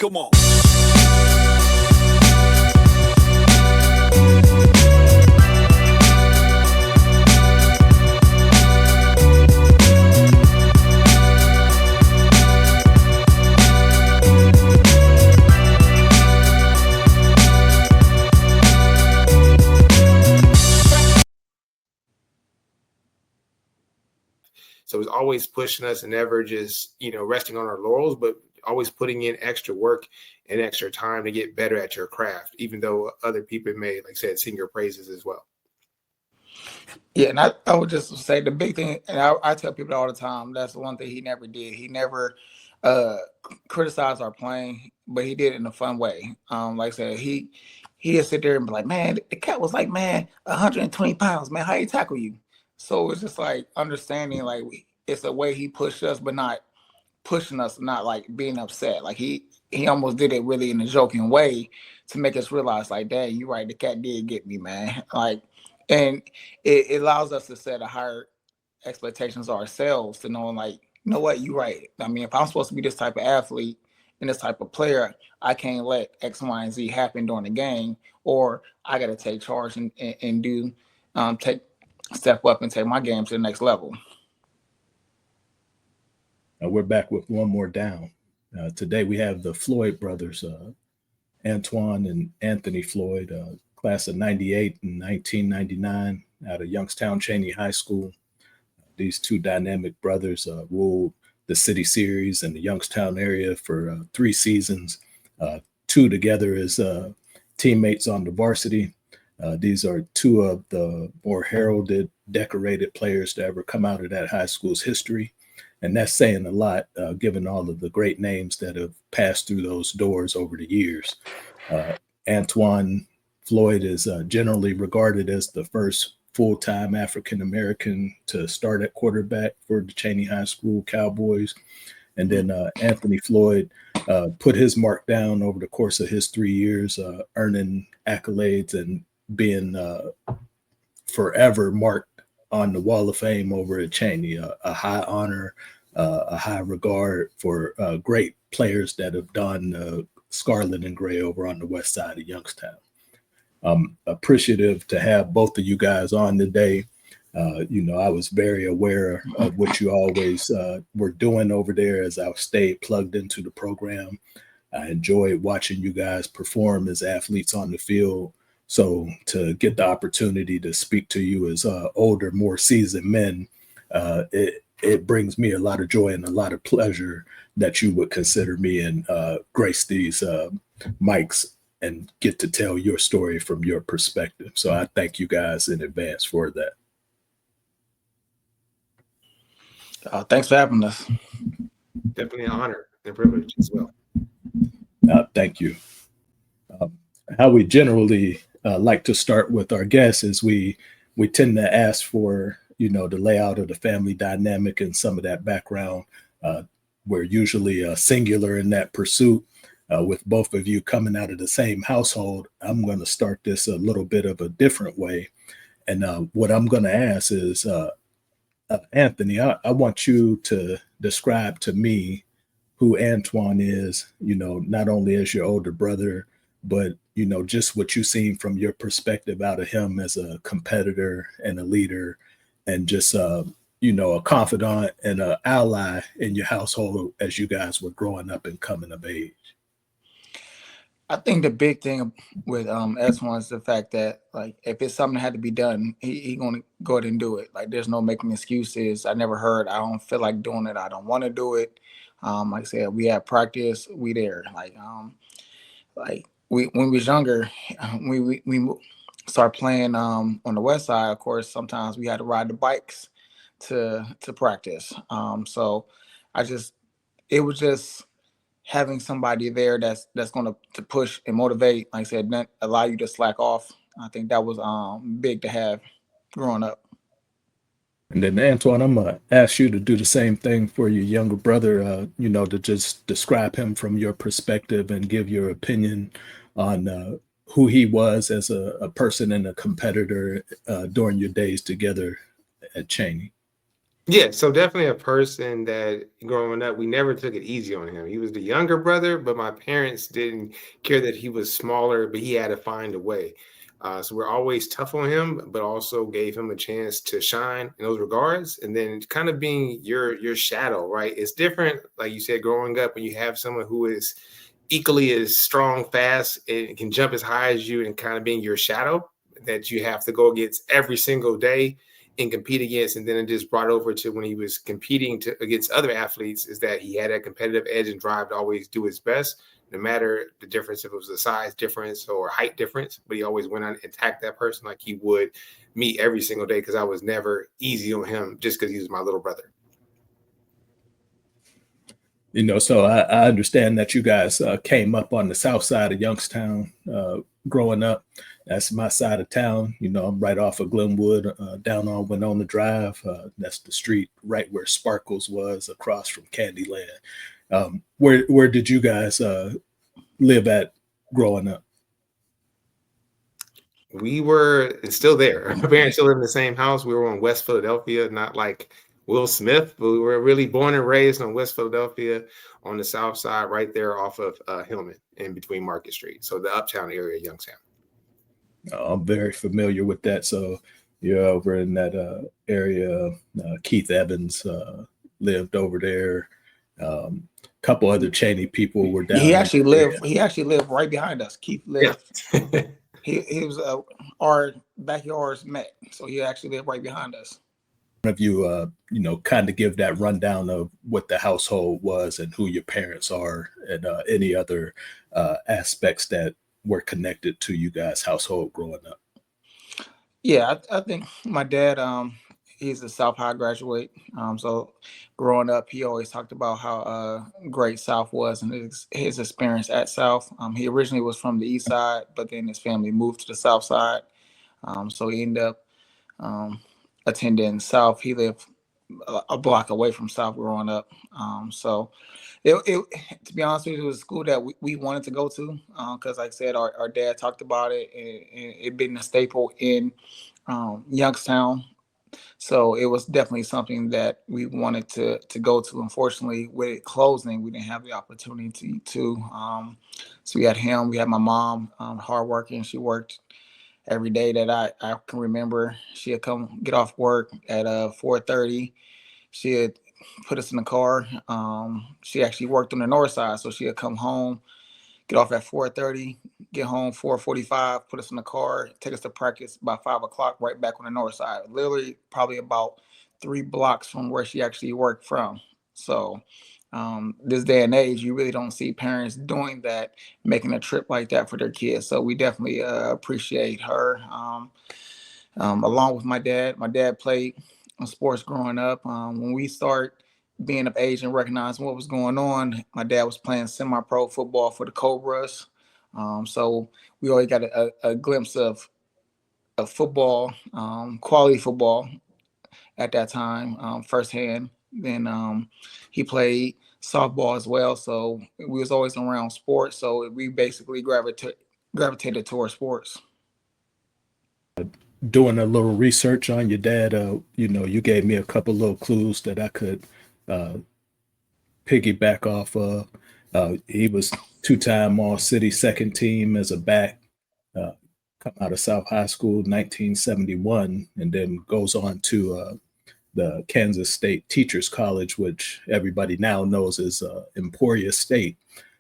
Come on. So it's always pushing us and never just, resting on our laurels, but always putting in extra work and extra time to get better at your craft, even though other people may, like I said, sing your praises as well. Yeah, and I would just say the big thing, and I tell people all the time, that's the one thing he never did. He never criticized our playing, but he did it in a fun way. Like I said, he'd sit there and be like, man, the cat was like, man, 120 pounds, man, how he tackle you? So it's just like understanding, like it's a way he pushed us, but not pushing us, not like being upset. Like he almost did it really in a joking way to make us realize, like, dang, you're right, the cat did get me, man. Like, and it allows us to set a higher expectations of ourselves to know, like, you know what, you're right. I mean, if I'm supposed to be this type of athlete and this type of player, I can't let X, Y, and Z happen during the game, or I got to take charge and do step up and take my game to the next level. We're back with one more down. Today we have the Floyd brothers, Antwan and Anthony Floyd, class of 98 and 1999 out of Youngstown CHANEY High School. These two dynamic brothers ruled the City Series in the Youngstown area for 3 seasons, 2 together as teammates on the varsity. These are 2 of the more heralded, decorated players to ever come out of that high school's history. And that's saying a lot, given all of the great names that have passed through those doors over the years. Antwan Floyd is generally regarded as the first full-time African-American to start at quarterback for the CHANEY High School Cowboys. And then Anthony Floyd put his mark down over the course of his 3 years, earning accolades and being forever marked on the Wall of Fame over at CHANEY, a high honor, a high regard for great players that have done scarlet and gray over on the west side of Youngstown. I'm appreciative to have both of you guys on today. I was very aware of what you always were doing over there as I stayed plugged into the program. I enjoyed watching you guys perform as athletes on the field. So to get the opportunity to speak to you as older, more seasoned men, it brings me a lot of joy and a lot of pleasure that you would consider me and grace these mics and get to tell your story from your perspective. So I thank you guys in advance for that. Thanks for having us. Definitely an honor and privilege as well. Thank you. How we generally like to start with our guests is we tend to ask for, the layout of the family dynamic and some of that background. We're usually singular in that pursuit. With both of you coming out of the same household, I'm going to start this a little bit of a different way. And what I'm going to ask is, Anthony, I want you to describe to me who Antwan is, not only as your older brother, but, just what you've seen from your perspective out of him as a competitor and a leader and just, a confidant and an ally in your household as you guys were growing up and coming of age. I think the big thing with Antwan is the fact that, like, if it's something that had to be done, he gonna go ahead and do it. Like, there's no making excuses. I never heard, I don't feel like doing it, I don't want to do it. Like I said, we had practice, we there. Like we when we was younger, we started playing on the west side. Of course, sometimes we had to ride the bikes to practice. So it was just having somebody there that's going to push and motivate, like I said, not allow you to slack off. I think that was big to have growing up. And then Antwan, I'm going to ask you to do the same thing for your younger brother, to just describe him from your perspective and give your opinion on who he was as a person and a competitor during your days together at CHANEY. Yeah, so definitely a person that growing up, we never took it easy on him. He was the younger brother, but my parents didn't care that he was smaller, but he had to find a way. So we're always tough on him, but also gave him a chance to shine in those regards. And then kind of being your shadow, right? It's different, like you said, growing up when you have someone who is equally as strong, fast, and can jump as high as you, and kind of being your shadow that you have to go against every single day and compete against. And then it just brought over to when he was competing against other athletes, is that he had a competitive edge and drive to always do his best, no matter the difference, if it was a size difference or height difference. But he always went on and attacked that person like he would me every single day, because I was never easy on him just because he was my little brother. So I understand that you guys came up on the south side of Youngstown growing up. That's my side of town. I'm right off of Glenwood, down on Winona Drive. That's the street right where Sparkles was, across from Candyland. Where did you guys live at growing up? We were still there. My parents still live in the same house. We were on West Philadelphia, not like Will Smith, but we were really born and raised on West Philadelphia on the south side, right there off of Hillman, in between Market Street. So the uptown area, Youngstown. I'm very familiar with that. So you're over in that area. Keith Evans lived over there. Couple other Cheney people were down. He actually lived. He actually lived right behind us. Keith lived. Yeah. he was our backyards met, so he actually lived right behind us. Of you, kind of give that rundown of what the household was and who your parents are, and any other aspects that were connected to you guys' household growing up. Yeah, I think my dad, he's a South High graduate. So growing up, he always talked about how great South was and his experience at South. He originally was from the East Side, but then his family moved to the South Side. So he ended up attending South. He lived a block away from South growing up. So it to be honest with you, it was a school that we wanted to go to, because like I said, our dad talked about it, and it been a staple in Youngstown. So it was definitely something that we wanted to go to. Unfortunately, with it closing, we didn't have the opportunity to. So we had him, we had my mom, hardworking. She worked every day that I can remember. She'd come get off work at 4:30. She'd put us in the car. She actually worked on the north side, so she'd come home, get off at 4:30, get home 4:45, put us in the car, take us to practice by 5 o'clock, right back on the north side. Literally, probably about 3 blocks from where she actually worked from. So, this day and age, you really don't see parents doing that, making a trip like that for their kids. So we definitely appreciate her. Along with my dad. My dad played sports growing up. When we start being of age and recognizing what was going on, my dad was playing semi-pro football for the Cobras. So we always got a glimpse of football, quality football at that time, firsthand. Then he played softball as well. So we was always around sports. So we basically gravitated towards sports. Doing a little research on your dad, you gave me a couple little clues that I could piggyback off of. He was two-time All-City second team as a back, come out of South High School 1971, and then goes on to the Kansas State Teachers College, which everybody now knows as Emporia State.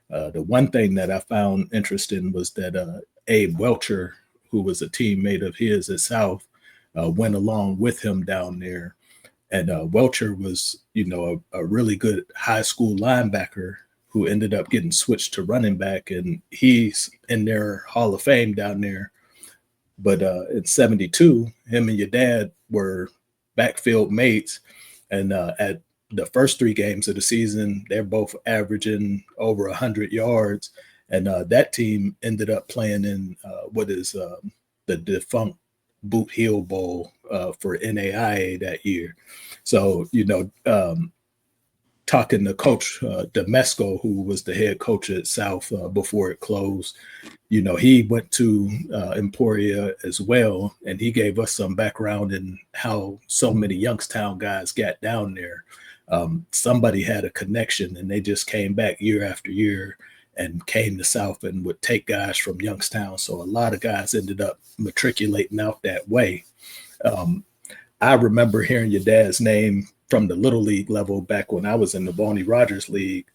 The one thing that I found interesting was that Abe Welcher, who was a teammate of his at South, went along with him down there. And Welcher was, a really good high school linebacker who ended up getting switched to running back. And he's in their Hall of Fame down there. But in 72, him and your dad were backfield mates. And at the first 3 games of the season, they're both averaging over 100 yards. And that team ended up playing in what is the defunct Boot Hill Bowl for NAIA that year. So, talking to Coach Demesco, who was the head coach at South before it closed. He went to Emporia as well, and he gave us some background in how so many Youngstown guys got down there. Somebody had a connection, and they just came back year after year and came to South and would take guys from Youngstown. So a lot of guys ended up matriculating out that way. I remember hearing your dad's name from the Little League level back when I was in the Bonnie Rogers League.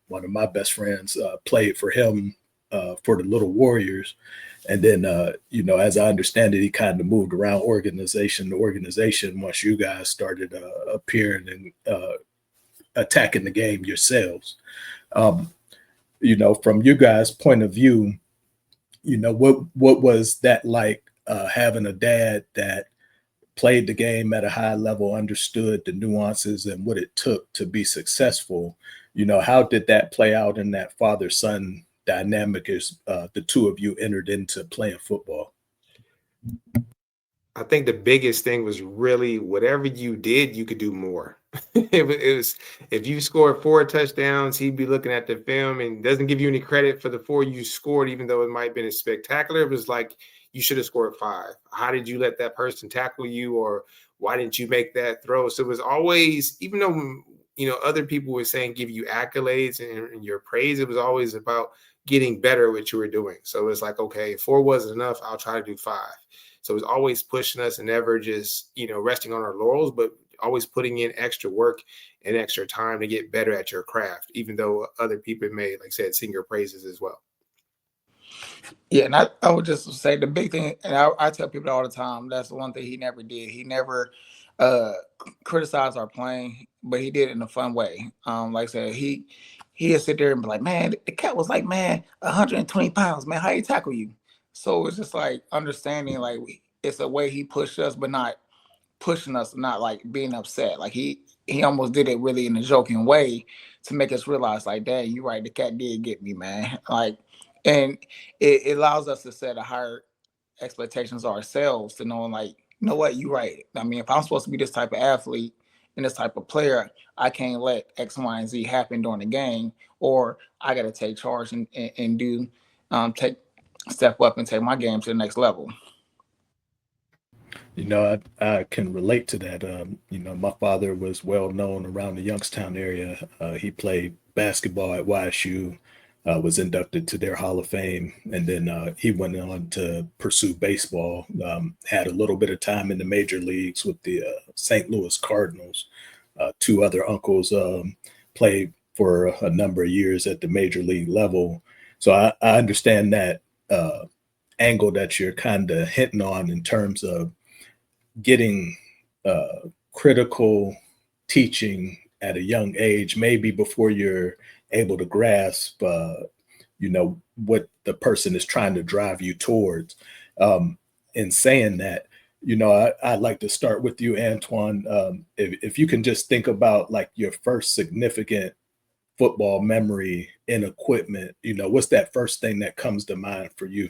One of my best friends played for him for the Little Warriors. And then, as I understand it, he kind of moved around organization to organization once you guys started appearing and attacking the game yourselves. From you guys' point of view, what was that like having a dad that played the game at a high level, understood the nuances and what it took to be successful? How did that play out in that father-son dynamic as the two of you entered into playing football? I think the biggest thing was really whatever you did, you could do more. It was if you scored 4 touchdowns, he'd be looking at the film and doesn't give you any credit for the 4 you scored, even though it might have been spectacular. It was like you should have scored 5. How did you let that person tackle you, or why didn't you make that throw? So it was always, even though other people were saying give you accolades and your praise, it was always about getting better at what you were doing. So it's like, okay, 4 wasn't enough, I'll try to do 5. So it was always pushing us and never just, resting on our laurels, but always putting in extra work and extra time to get better at your craft, even though other people may, like I said, sing your praises as well. Yeah, and I would just say the big thing, and I tell people all the time, that's the one thing he never did. He never criticized our playing, but he did it in a fun way. Like I said, he'd sit there and be like, man, the cat was like, man, 120 pounds, man, how he tackle you? So it's just like understanding, like it's a way he pushed us, but not pushing us, not like being upset. Like he almost did it really in a joking way to make us realize, like, dang, you're right, the cat did get me, man. Like, and it allows us to set a higher expectations of ourselves, to knowing, like, you know what, you're right. I mean, if I'm supposed to be this type of athlete and this type of player, I can't let X, Y, and Z happen during the game, or I got to take charge and do step up and take my game to the next level. I can relate to that. My father was well known around the Youngstown area. He played basketball at YSU, was inducted to their Hall of Fame, and then he went on to pursue baseball. Had a little bit of time in the major leagues with the St. Louis Cardinals. 2 other uncles played for a number of years at the major league level. So I understand that angle that you're kind of hitting on in terms of getting critical teaching at a young age, maybe before you're able to grasp, what the person is trying to drive you towards. In saying that, I'd like to start with you, Antwan. If you can just think about like your first significant football memory in equipment, what's that first thing that comes to mind for you?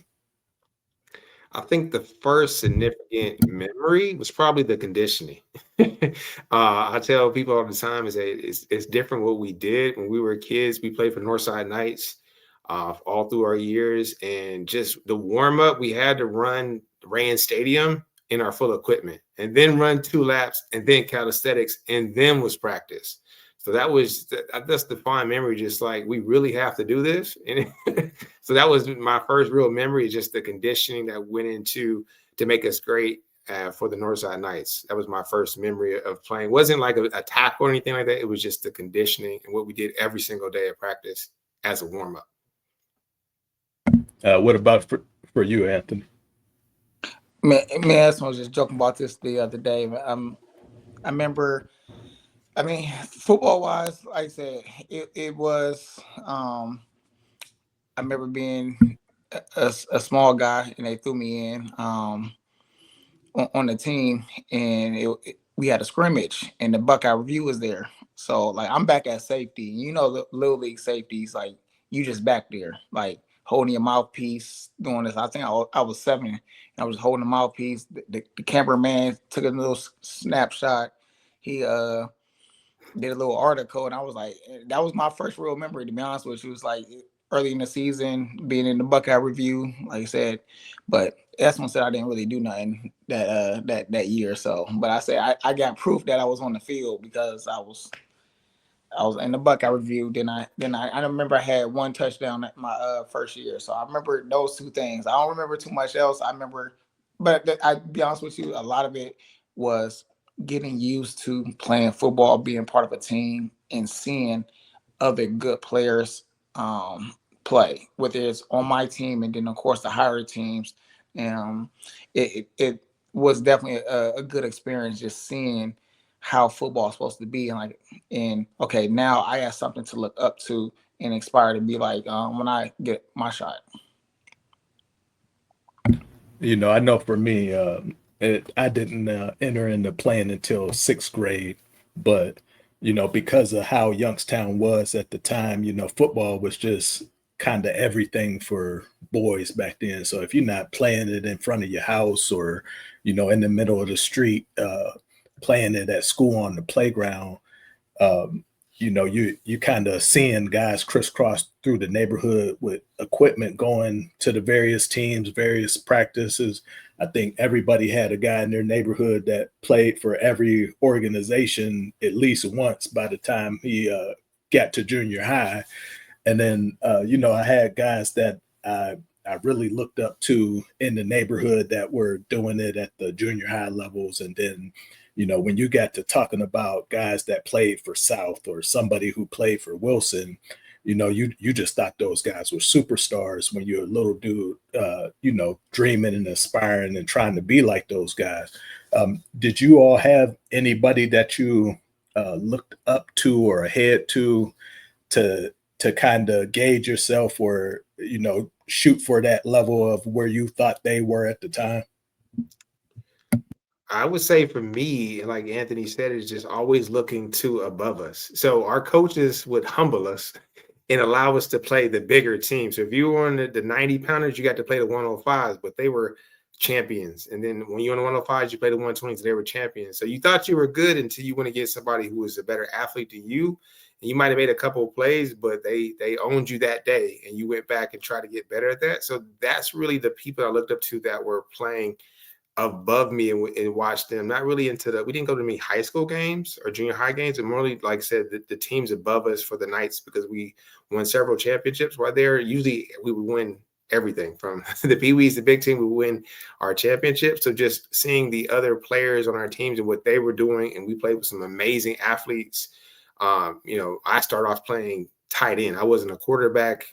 I think the first significant memory was probably the conditioning. I tell people all the time it's different what we did when we were kids. We played for Northside Knights all through our years, and just the warm up, we had to run Rand Stadium in our full equipment, and then run 2 laps, and then calisthenics, and then was practice. So that's the fond memory, just like we really have to do this. And so that was my first real memory, just the conditioning that went into to make us great for the Northside Knights. That was my first memory of playing. It wasn't like a tackle or anything like that. It was just the conditioning and what we did every single day of practice as a warm up. What about for you, Anthony? Man, I was just joking about this the other day. I remember, I mean, football wise, like I said, it was, I remember being a small guy, and they threw me in on the team, and we had a scrimmage, and the Buckeye Review was there. So, like, I'm back at safety. The Little League safeties, like, you just back there, like, holding your mouthpiece, doing this. I think I was 7, and I was holding the mouthpiece. The cameraman took a little snapshot. He did a little article, and I was like, that was my first real memory, to be honest with you. It was like early in the season, being in the Buckeye Review, like I said. But Esmond said I didn't really do nothing that year or so. But I said I got proof that I was on the field because I was in the Buckeye Review. I remember I had one touchdown at my first year. So I remember those two things. I don't remember too much else. I remember, but I be honest with you, a lot of it was getting used to playing football, being part of a team, and seeing other good players play, whether it's on my team and then of course the higher teams. Um, it was definitely a good experience just seeing how football is supposed to be, and like, and okay, now I have something to look up to and inspire to be like when I get my shot. I know for me, I didn't enter into playing until sixth grade, but because of how Youngstown was at the time, football was just kind of everything for boys back then. So if you're not playing it in front of your house or, in the middle of the street, playing it at school on the playground, um, you kind of seeing guys crisscross through the neighborhood with equipment going to the various teams, various practices. I think everybody had a guy in their neighborhood that played for every organization at least once by the time he got to junior high. And then, I had guys that I really looked up to in the neighborhood that were doing it at the junior high levels. And then, when you got to talking about guys that played for South or somebody who played for Wilson, you just thought those guys were superstars when you're a little dude, dreaming and aspiring and trying to be like those guys. Did you all have anybody that you looked up to or ahead to kind of gauge yourself or, shoot for that level of where you thought they were at the time? I would say for me, like Anthony said, is just always looking to above us. So our coaches would humble us and allow us to play the bigger team. So if you were on the 90 pounders, you got to play the 105s, but they were champions. And then when you're on the 105s, you play the 120s, they were champions. So you thought you were good until you went against somebody who was a better athlete than you. And you might have made a couple of plays, but they owned you that day and you went back and tried to get better at that. So that's really the people I looked up to that were playing above me and watch them. Not really we didn't go to many high school games or junior high games, and more like I said, the teams above us for the Knights, because we won several championships while there. Usually we would win everything from the Pee-wees, the big team, we win our championship. So just seeing the other players on our teams and what they were doing, and we played with some amazing athletes. I started off playing tight end. I wasn't a quarterback,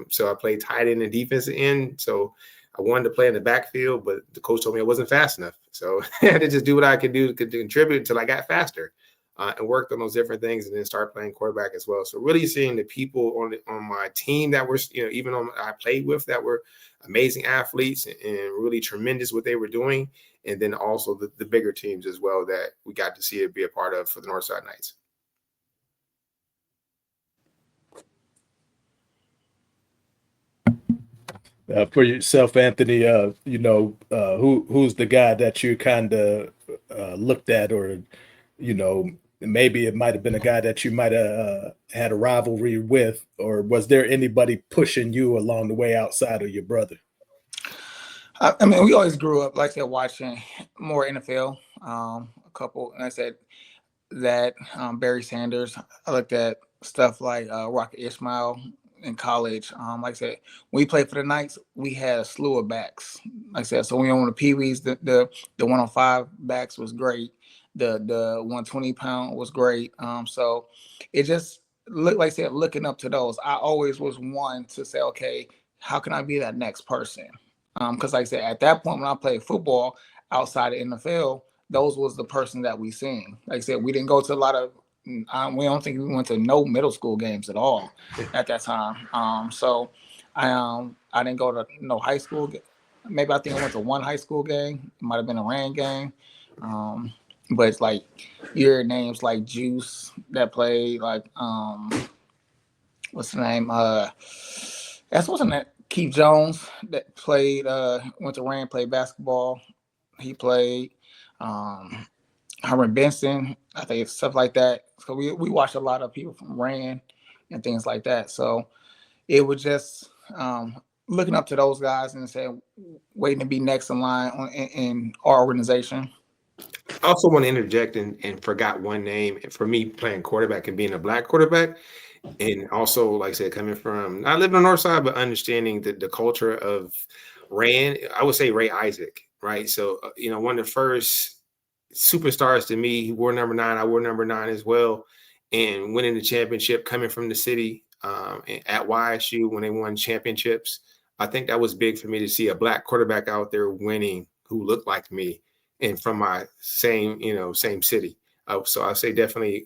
so I played tight end and defensive end. So I wanted to play in the backfield, but the coach told me I wasn't fast enough. So I had to just do what I could do to contribute until I got faster and worked on those different things, and then start playing quarterback as well. So really seeing the people on my team that were, even I played with, that were amazing athletes and really tremendous what they were doing. And then also the bigger teams as well that we got to see it be a part of for the Northside Knights. For yourself, Anthony, who's the guy that you kind of looked at, or maybe it might have been a guy that you might have had a rivalry with, or was there anybody pushing you along the way outside of your brother? I mean, we always grew up, like I said, watching more NFL. A couple, and I said that Barry Sanders. I looked at stuff like Rocket Ismail in college. Like I said, when we played for the Knights, we had a slew of backs. Like I said, so when we were on the Pee-wees, the 105 backs was great. The 120 pound was great. So it just looked, like I said, looking up to those. I always was one to say, okay, how can I be that next person? Because like I said, at that point when I played football outside of NFL, those was the person that we seen. Like I said, we didn't go to a lot of. We don't think we went to no middle school games at all at that time. So I didn't go to no high school. Maybe I think I went to one high school game. It might have been a rain game. But it's like your names like Juice that played, like what's the name? That's wasn't that Keith Jones that played went to Rain, played basketball. He played Herman Benson, I think stuff like that. So we watched a lot of people from Rand and things like that. So it was just looking up to those guys and saying, waiting to be next in line in our organization. I also want to interject and forgot one name. For me, playing quarterback and being a black quarterback, and also, like I said, coming from not living on the north side, but understanding the culture of Rand, I would say Ray Isaac, right? So, one of the first superstars to me, he wore number 9. I wore number 9 as well. And winning the championship coming from the city at YSU when they won championships, I think that was big for me to see a black quarterback out there winning who looked like me and from my same city. So I say definitely,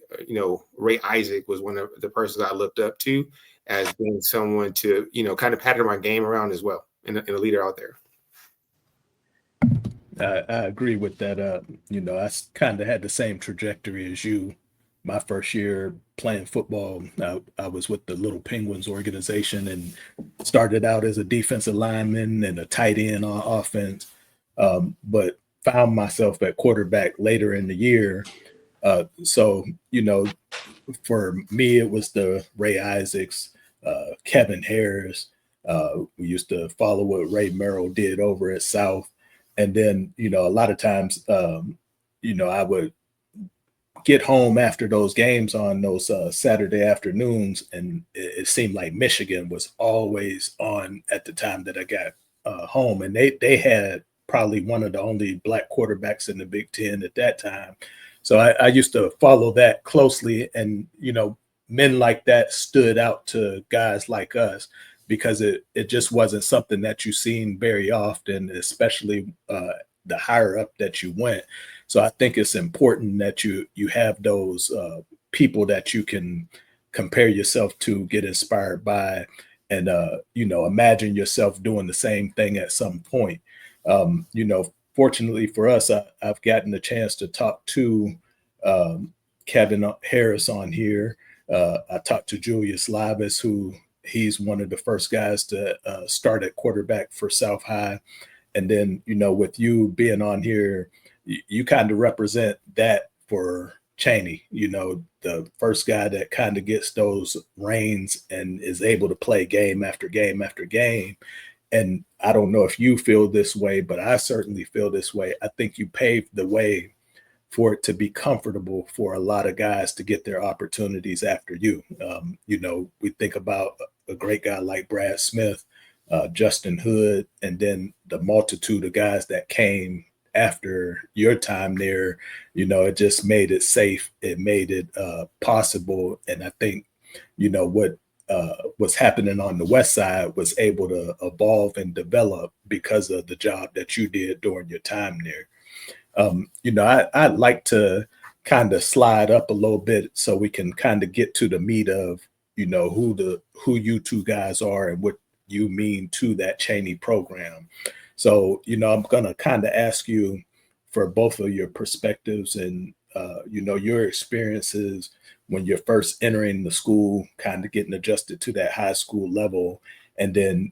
Ray Isaac was one of the persons I looked up to as being someone to, kind of pattern my game around as well, and a leader out there. I agree with that. I kind of had the same trajectory as you. My first year playing football, I was with the Little Penguins organization and started out as a defensive lineman and a tight end on offense, but found myself at quarterback later in the year. So, for me, it was the Ray Isaacs, Kevin Harris. We used to follow what Ray Merrill did over at South. And then, a lot of times, I would get home after those games on those Saturday afternoons, and it seemed like Michigan was always on at the time that I got home. And they had probably one of the only black quarterbacks in the Big Ten at that time. So I used to follow that closely, and men like that stood out to guys like us because it just wasn't something that you seen very often, especially the higher up that you went. So I think it's important that you have those people that you can compare yourself to, get inspired by, and imagine yourself doing the same thing at some point. Fortunately for us, I've gotten the chance to talk to Kevin Harris on here. I talked to Julius Lavis, who he's one of the first guys to start at quarterback for South High. And then, with you being on here, you kind of represent that for CHANEY, the first guy that kind of gets those reins and is able to play game after game after game. And I don't know if you feel this way, but I certainly feel this way. I think you paved the way for it to be comfortable for a lot of guys to get their opportunities after you. We think about a great guy like Brad Smith, Justin Hood, and then the multitude of guys that came after your time there. It just made it safe. It made it possible. And I think, what was happening on the West Side was able to evolve and develop because of the job that you did during your time there. I'd like to kind of slide up a little bit so we can kind of get to the meat of, who you two guys are and what you mean to that CHANEY program. So, I'm going to kind of ask you for both of your perspectives and, your experiences when you're first entering the school, kind of getting adjusted to that high school level. And then,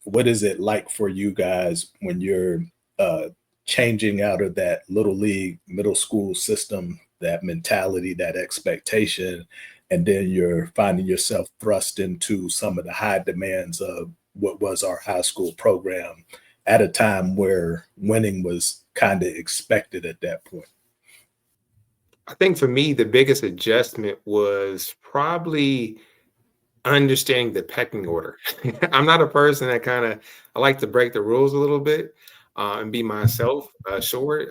what is it like for you guys when you're changing out of that little league middle school system, that mentality, that expectation, and then you're finding yourself thrust into some of the high demands of what was our high school program at a time where winning was kind of expected at that point? I think for me, the biggest adjustment was probably understanding the pecking order. I'm not a person that I like to break the rules a little bit and be myself. Short,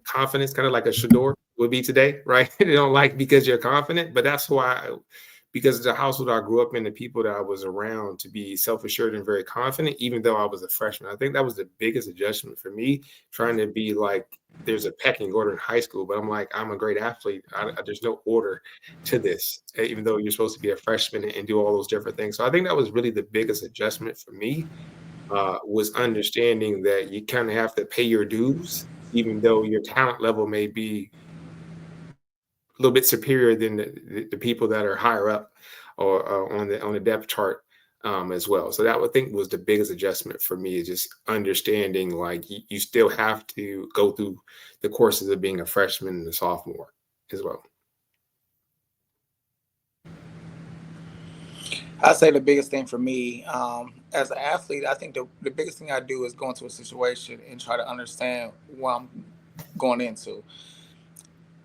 confidence, kind of like a Shador would be today, right? They don't like because you're confident, but that's why, because of the household I grew up in, the people that I was around, to be self-assured and very confident, even though I was a freshman. I think that was the biggest adjustment for me, trying to be like, there's a pecking order in high school, but I'm like, I'm a great athlete. There's no order to this, even though you're supposed to be a freshman and do all those different things. So I think that was really the biggest adjustment for me, was understanding that you kind of have to pay your dues, even though your talent level may be little bit superior than the people that are higher up or on the depth chart. as well. So that I think was the biggest adjustment for me, is just understanding like you still have to go through the courses of being a freshman and a sophomore as well. I say the biggest thing for me, as an athlete, I think the biggest thing I do is go into a situation and try to understand what I'm going into.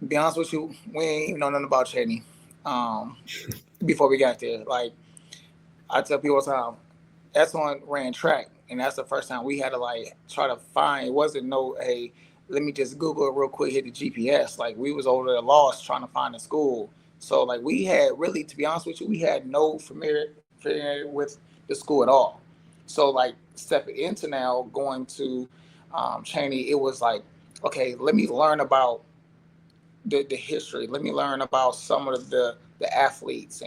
Be honest with you, we ain't even know nothing about CHANEY before we got there. Like I tell people all the time, Antwan ran track, and that's the first time we had to like try to find. It wasn't no, hey, let me just Google it real quick, hit the GPS. Like we was over there lost trying to find a school. So like we had really, to be honest with you, we had no familiar with the school at all. So like stepping into now going to CHANEY, it was like, okay, let me learn about the history. Let me learn about some of the athletes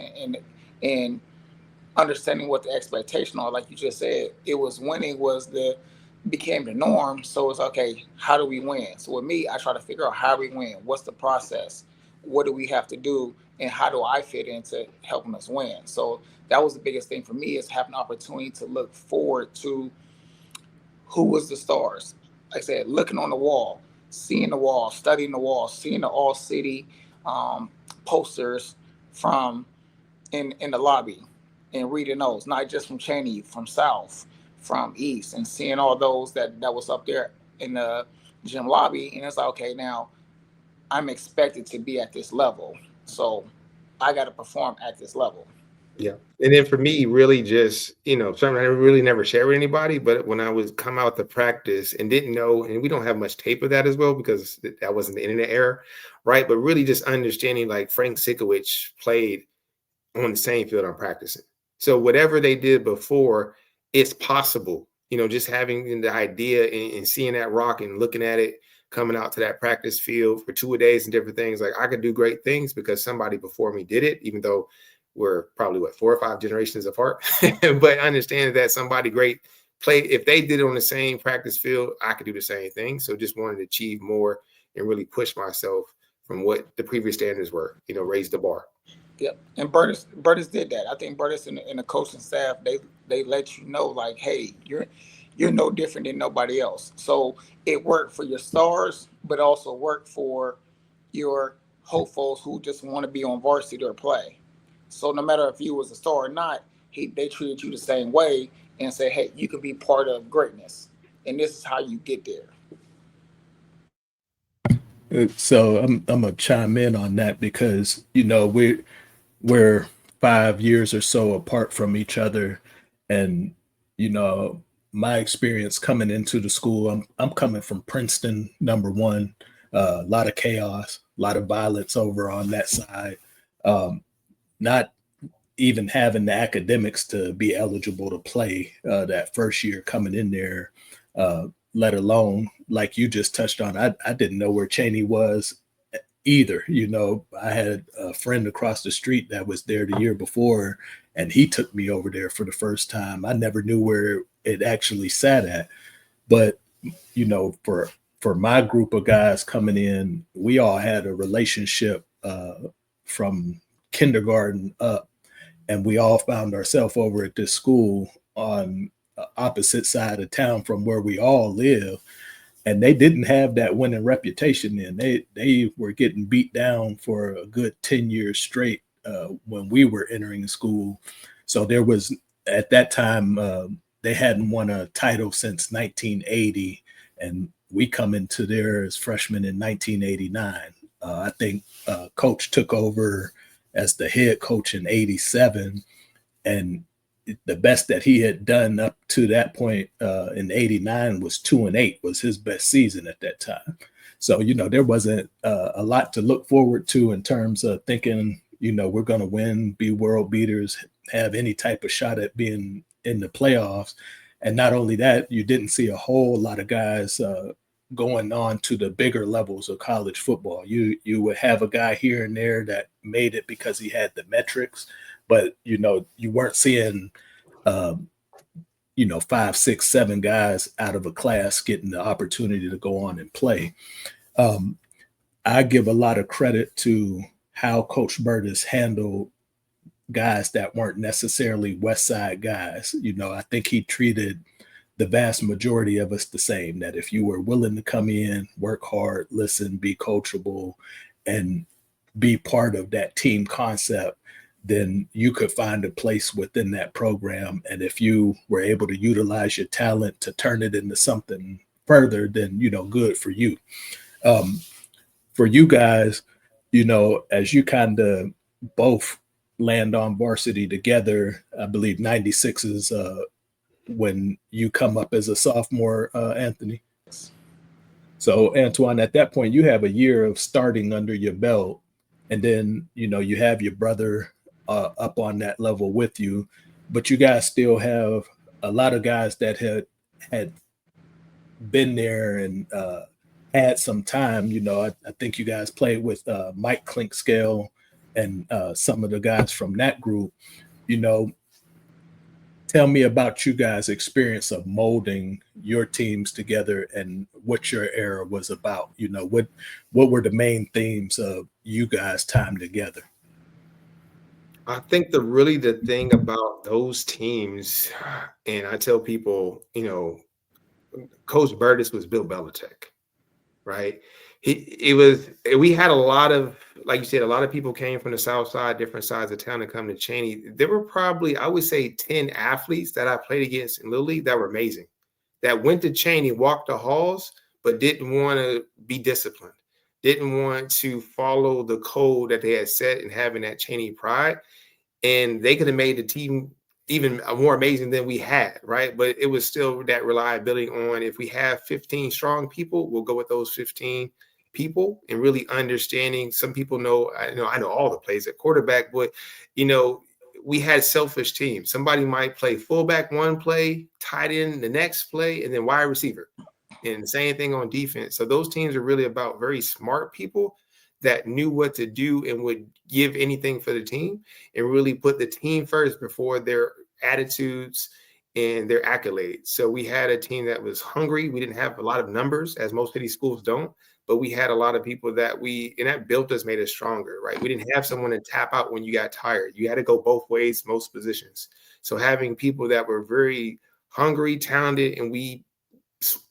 and understanding what the expectation are. Like you just said, it was winning was the became the norm. So it's okay, how do we win? So with me, I try to figure out how we win. What's the process? What do we have to do? And how do I fit into helping us win? So that was the biggest thing for me, is having an opportunity to look forward to who was the stars. Like I said, looking on the wall, seeing the wall, studying the wall, seeing the all city um, posters from in the lobby, and reading those, not just from CHANEY, from South, from East, and seeing all those that was up there in the gym lobby. And it's like, okay, now I'm expected to be at this level. So I got to perform at this level. Yeah. And then for me, really just, something I really never shared with anybody, but when I was come out to practice and didn't know, and we don't have much tape of that as well, because that wasn't the internet era, right? But really just understanding like Frank Sikowicz played on the same field I'm practicing. So whatever they did before, it's possible. Just having the idea and seeing that rock and looking at it coming out to that practice field for 2 days and different things, like I could do great things because somebody before me did it, even though we're probably 4 or 5 generations apart. But understanding that somebody great played, if they did it on the same practice field, I could do the same thing. So just wanted to achieve more and really push myself from what the previous standards were, raise the bar. Yep. And Burtis did that. I think Burtis and the coaching staff, they let you know like, hey, you're no different than nobody else. So it worked for your stars, but also worked for your hopefuls who just want to be on varsity or play. So no matter if you was a star or not, they treated you the same way and say, hey, you can be part of greatness, and this is how you get there. So I'm gonna chime in on that because we're 5 years or so apart from each other, and you know my experience coming into the school. I'm coming from Princeton, number one. A lot of chaos, a lot of violence over on that side. Not even having the academics to be eligible to play that first year coming in there, let alone like you just touched on. I didn't know where CHANEY was either. I had a friend across the street that was there the year before, and he took me over there for the first time. I never knew where it actually sat at. But, for my group of guys coming in, we all had a relationship from kindergarten up, and we all found ourselves over at this school on the opposite side of town from where we all live. And they didn't have that winning reputation then. They were getting beat down for a good 10 years straight when we were entering the school. So there was, at that time, they hadn't won a title since 1980, and we come into there as freshmen in 1989. I think Coach took over as the head coach in 87, and the best that he had done up to that point in 89 was 2-8 was his best season at that time. So, there wasn't a lot to look forward to in terms of thinking, we're going to win, be world beaters, have any type of shot at being in the playoffs. And not only that, you didn't see a whole lot of guys going on to the bigger levels of college football. You would have a guy here and there that made it because he had the metrics, but you weren't seeing 5, 6, 7 guys out of a class getting the opportunity to go on and play. I give a lot of credit to how Coach Burtis handled guys that weren't necessarily West Side guys. You know, I think he treated the vast majority of us the same, that if you were willing to come in, work hard, listen, be coachable, and be part of that team concept, then you could find a place within that program. And if you were able to utilize your talent to turn it into something further, then, you know, good for you. For you guys, you know, as you kind of both land on varsity together, I believe 96 is when you come up as a sophomore, Anthony. So, Antwan, at that point, you have a year of starting under your belt, and then you know you have your brother up on that level with you, but you guys still have a lot of guys that had been there and had some time. You know, I think you guys played with Mike Clinkscale and some of the guys from that group. You know, tell me about you guys' experience of molding your teams together and what your era was about. You know, what were the main themes of you guys' time together? I think the thing about those teams, and I tell people, you know, Coach Burtis was Bill Belichick, right? We had a lot of, like you said, a lot of people came from the South Side, different sides of town to come to Cheney. There were probably, I would say, 10 athletes that I played against in Little League that were amazing, that went to Cheney, walked the halls, but didn't want to be disciplined, didn't want to follow the code that they had set and having that Cheney pride. And they could have made the team even more amazing than we had, right? But it was still that reliability on, if we have 15 strong people, we'll go with those 15 people, and really understanding. Some people know, I know all the plays at quarterback, but you know, we had selfish teams. Somebody might play fullback one play, tight end the next play, and then wide receiver. And the same thing on defense. So those teams are really about very smart people that knew what to do and would give anything for the team, and really put the team first before their attitudes and their accolades. So we had a team that was hungry. We didn't have a lot of numbers, as most of these schools don't, but we had a lot of people that and that built us, made us stronger, right? We didn't have someone to tap out when you got tired. You had to go both ways, most positions. So having people that were very hungry, talented, and we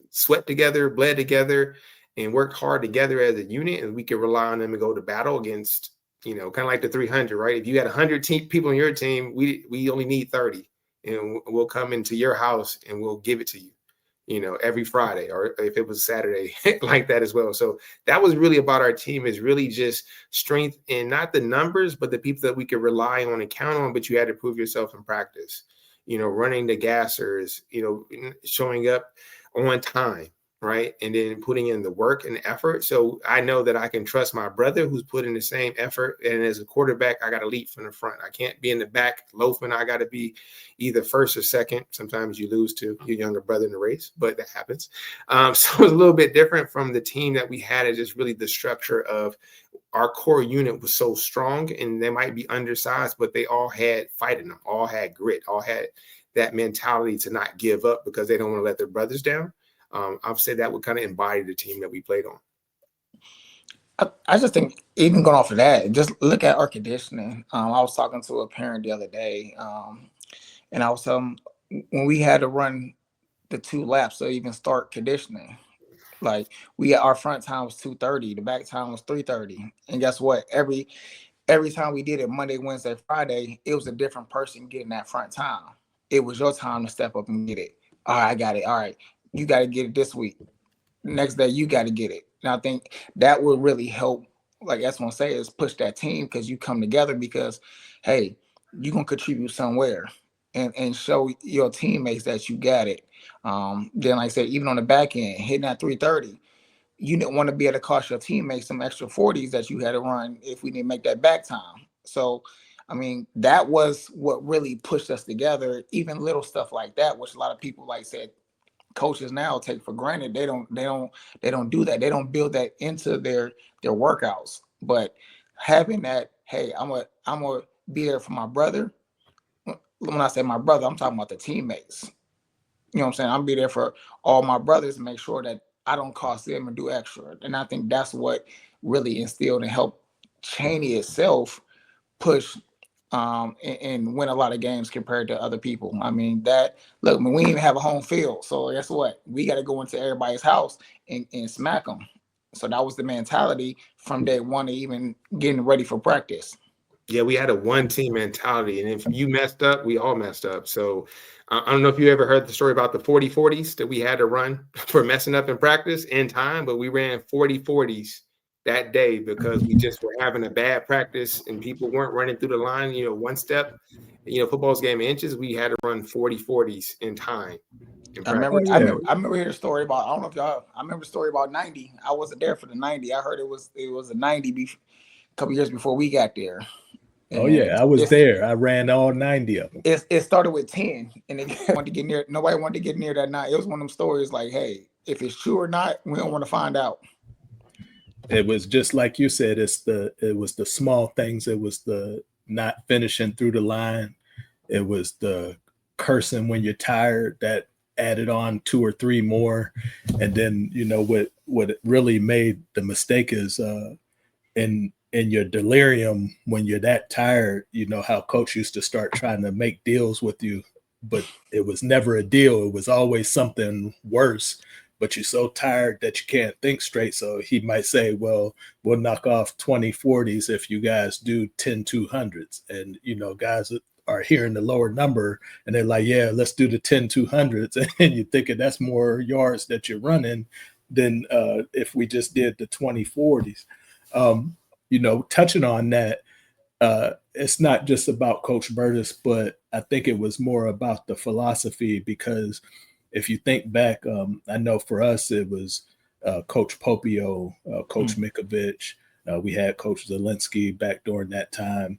sweat together, bled together, and worked hard together as a unit, and we could rely on them to go to battle against, you know, kind of like the 300, right? If you got 100 people on your team, we only need 30, and we'll come into your house and we'll give it to you, you know, every Friday, or if it was Saturday, like that as well. So that was really about our team, is really just strength in not the numbers, but the people that we could rely on and count on, but you had to prove yourself in practice, you know, running the gassers, you know, showing up on time, right? And then putting in the work and effort. So I know that I can trust my brother who's put in the same effort. And as a quarterback, I got to lead from the front. I can't be in the back loafing. I got to be either first or second. Sometimes you lose to your younger brother in the race, but that happens. So it's a little bit different from the team that we had. It's just really the structure of our core unit was so strong, and they might be undersized, but they all had fight in them, all had grit, all had that mentality to not give up because they don't want to let their brothers down. I've said that would kind of embody the team that we played on. I just think, even going off of that, just look at our conditioning. I was talking to a parent the other day, and I was telling them, when we had to run the 2 laps to even start conditioning, like our front time was 2:30, the back time was 3:30, and guess what? Every time we did it, Monday, Wednesday, Friday, it was a different person getting that front time. It was your time to step up and get it. All right, I got it. All right, you got to get it this week. Next day, you got to get it. And I think that will really help, like that's what I'm saying, is push that team, because you come together, because, hey, you're going to contribute somewhere, and show your teammates that you got it. Then, like I said, even on the back end, hitting at 3:30, you didn't want to be able to cost your teammates some extra 40s that you had to run if we didn't make that back time. So, I mean, that was what really pushed us together. Even little stuff like that, which a lot of people, like said, coaches now take for granted. They don't do that. They don't build that into their workouts. But having that, hey, I'm gonna be there for my brother. When I say my brother, I'm talking about the teammates. You know what I'm saying? I'll be there for all my brothers to make sure that I don't cost them and do extra. And I think that's what really instilled and helped Cheney itself push and win a lot of games compared to other people. I mean, we didn't even have a home field. So guess what? We got to go into everybody's house and smack them. So that was the mentality from day one to even getting ready for practice. Yeah, we had a one team mentality, and if you messed up, we all messed up. So I don't know if you ever heard the story about the 40-40s that we had to run for messing up in practice in time, but we ran 40-40s that day because we just were having a bad practice and people weren't running through the line, one step, football's game of inches. We had to run 40-40s in time in I practice. remember, Oh I yeah. remember, I remember hearing a story about. I don't know if y'all. I remember a story about 90. I wasn't there for the 90. I heard it was a 90 a couple years before we got there. Oh And yeah. I was there. I ran all 90 of them. it started with 10, and they wanted to get near. Nobody wanted to get near that 9. It was one of them stories like, hey, if it's true or not, we don't want to find out. It was just like you said. It was the small things. It was the not finishing through the line. It was the cursing when you're tired that added on 2 or 3 more. And then, what really made the mistake is in your delirium when you're that tired, how coach used to start trying to make deals with you, but it was never a deal. It was always something worse. But you're so tired that you can't think straight. So he might say, well, we'll knock off 20-40s if you guys do 10-200s. And, guys are hearing the lower number and they're like, yeah, let's do the 10-200s. And you're thinking that's more yards that you're running than if we just did the 20-40s. Touching on that, it's not just about Coach Burtis, but I think it was more about the philosophy, because if you think back, I know for us it was Coach Popio, Coach Mikovich. We had Coach Zelensky back during that time.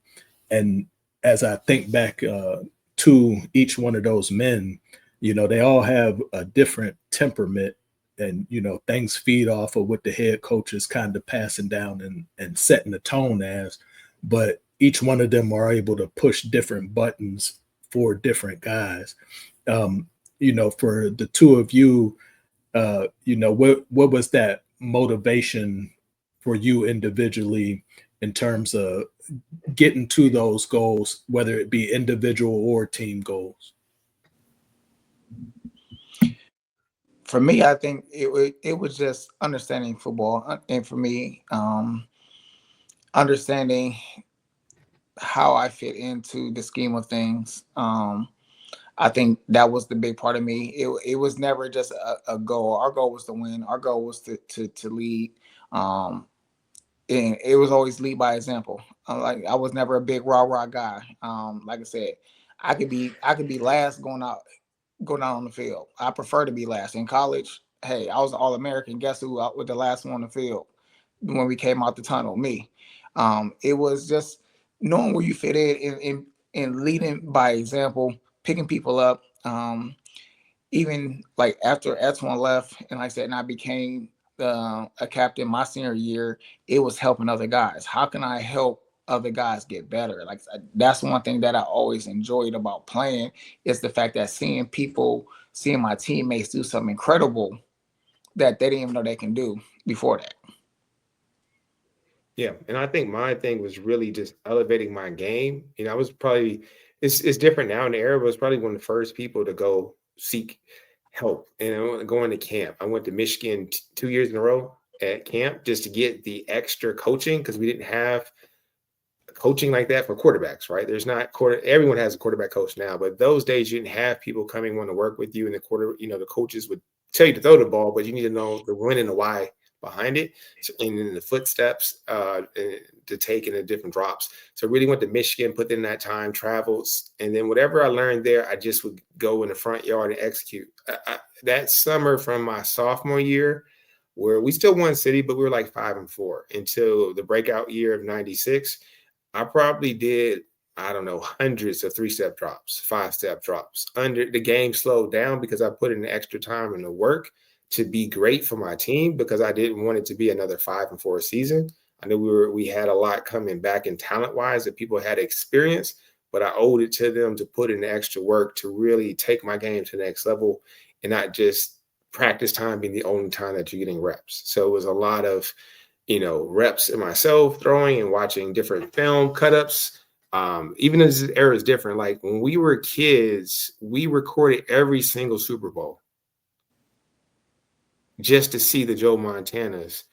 And as I think back to each one of those men, they all have a different temperament. And, things feed off of what the head coach is kind of passing down and setting the tone as. But each one of them are able to push different buttons for different guys. For the two of you, what was that motivation for you individually in terms of getting to those goals, whether it be individual or team goals? For me, I think it was just understanding football, and for me, understanding how I fit into the scheme of things. I think that was the big part of me. It was never just a goal. Our goal was to win. Our goal was to lead. And it was always lead by example. I was never a big rah guy. Like I said, I could be last going out on the field. I prefer to be last. In college, hey, I was an All-American. Guess who out with the last one on the field when we came out the tunnel? Me. It was just knowing where you fit in leading by example, picking people up. Even like after Antwan left, and like I said, and I became a captain my senior year, it was helping other guys. How can I help other guys get better? Like that's one thing that I always enjoyed about playing, is the fact that seeing my teammates do something incredible that they didn't even know they can do before that. Yeah, and I think my thing was really just elevating my game. I was probably it's different now in the era, but I was probably one of the first people to go seek help and going to camp. I went to Michigan 2 years in a row at camp just to get the extra coaching, because we didn't have coaching like that for quarterbacks, right? There's not everyone has a quarterback coach now, but those days you didn't have people coming want to work with you, and the coaches would tell you to throw the ball, but you need to know the when and the why behind it, and in the footsteps to take in the different drops. So really went to Michigan, put in that time, traveled, and then whatever I learned there, I just would go in the front yard and execute. That summer from my sophomore year, where we still won city, but we were like 5-4 until the breakout year of '96. I probably did, I don't know, hundreds of 3-step drops, 5-step drops. Under the game slowed down because I put in the extra time and the work to be great for my team, because I didn't want it to be another 5-4 season. I knew we had a lot coming back in talent-wise that people had experience, but I owed it to them to put in the extra work to really take my game to the next level, and not just practice time being the only time that you're getting reps. So it was a lot of reps in myself throwing and watching different film cut-ups Even as this era is different, like when we were kids, we recorded every single Super Bowl just to see the Joe Montanas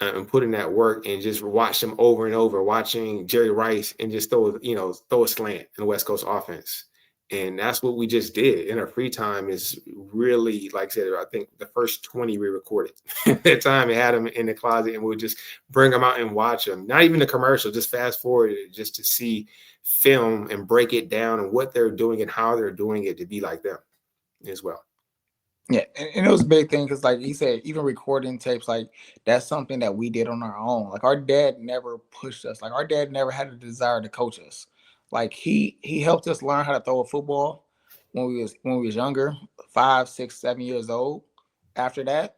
and put in that work and just watch them over and over, watching Jerry Rice and just throw a slant in the West Coast offense. And that's what we just did in our free time. Is really, like I said, I think the first 20 we recorded. At that time, we had them in the closet and we would just bring them out and watch them. Not even the commercial, just fast forward just to see film and break it down and what they're doing and how they're doing it to be like them as well. Yeah, and it was a big thing because, like he said, even recording tapes, like that's something that we did on our own. Like our dad never pushed us. Like our dad never had a desire to coach us. Like he helped us learn how to throw a football when we was younger, 5, 6, 7 years old. After that,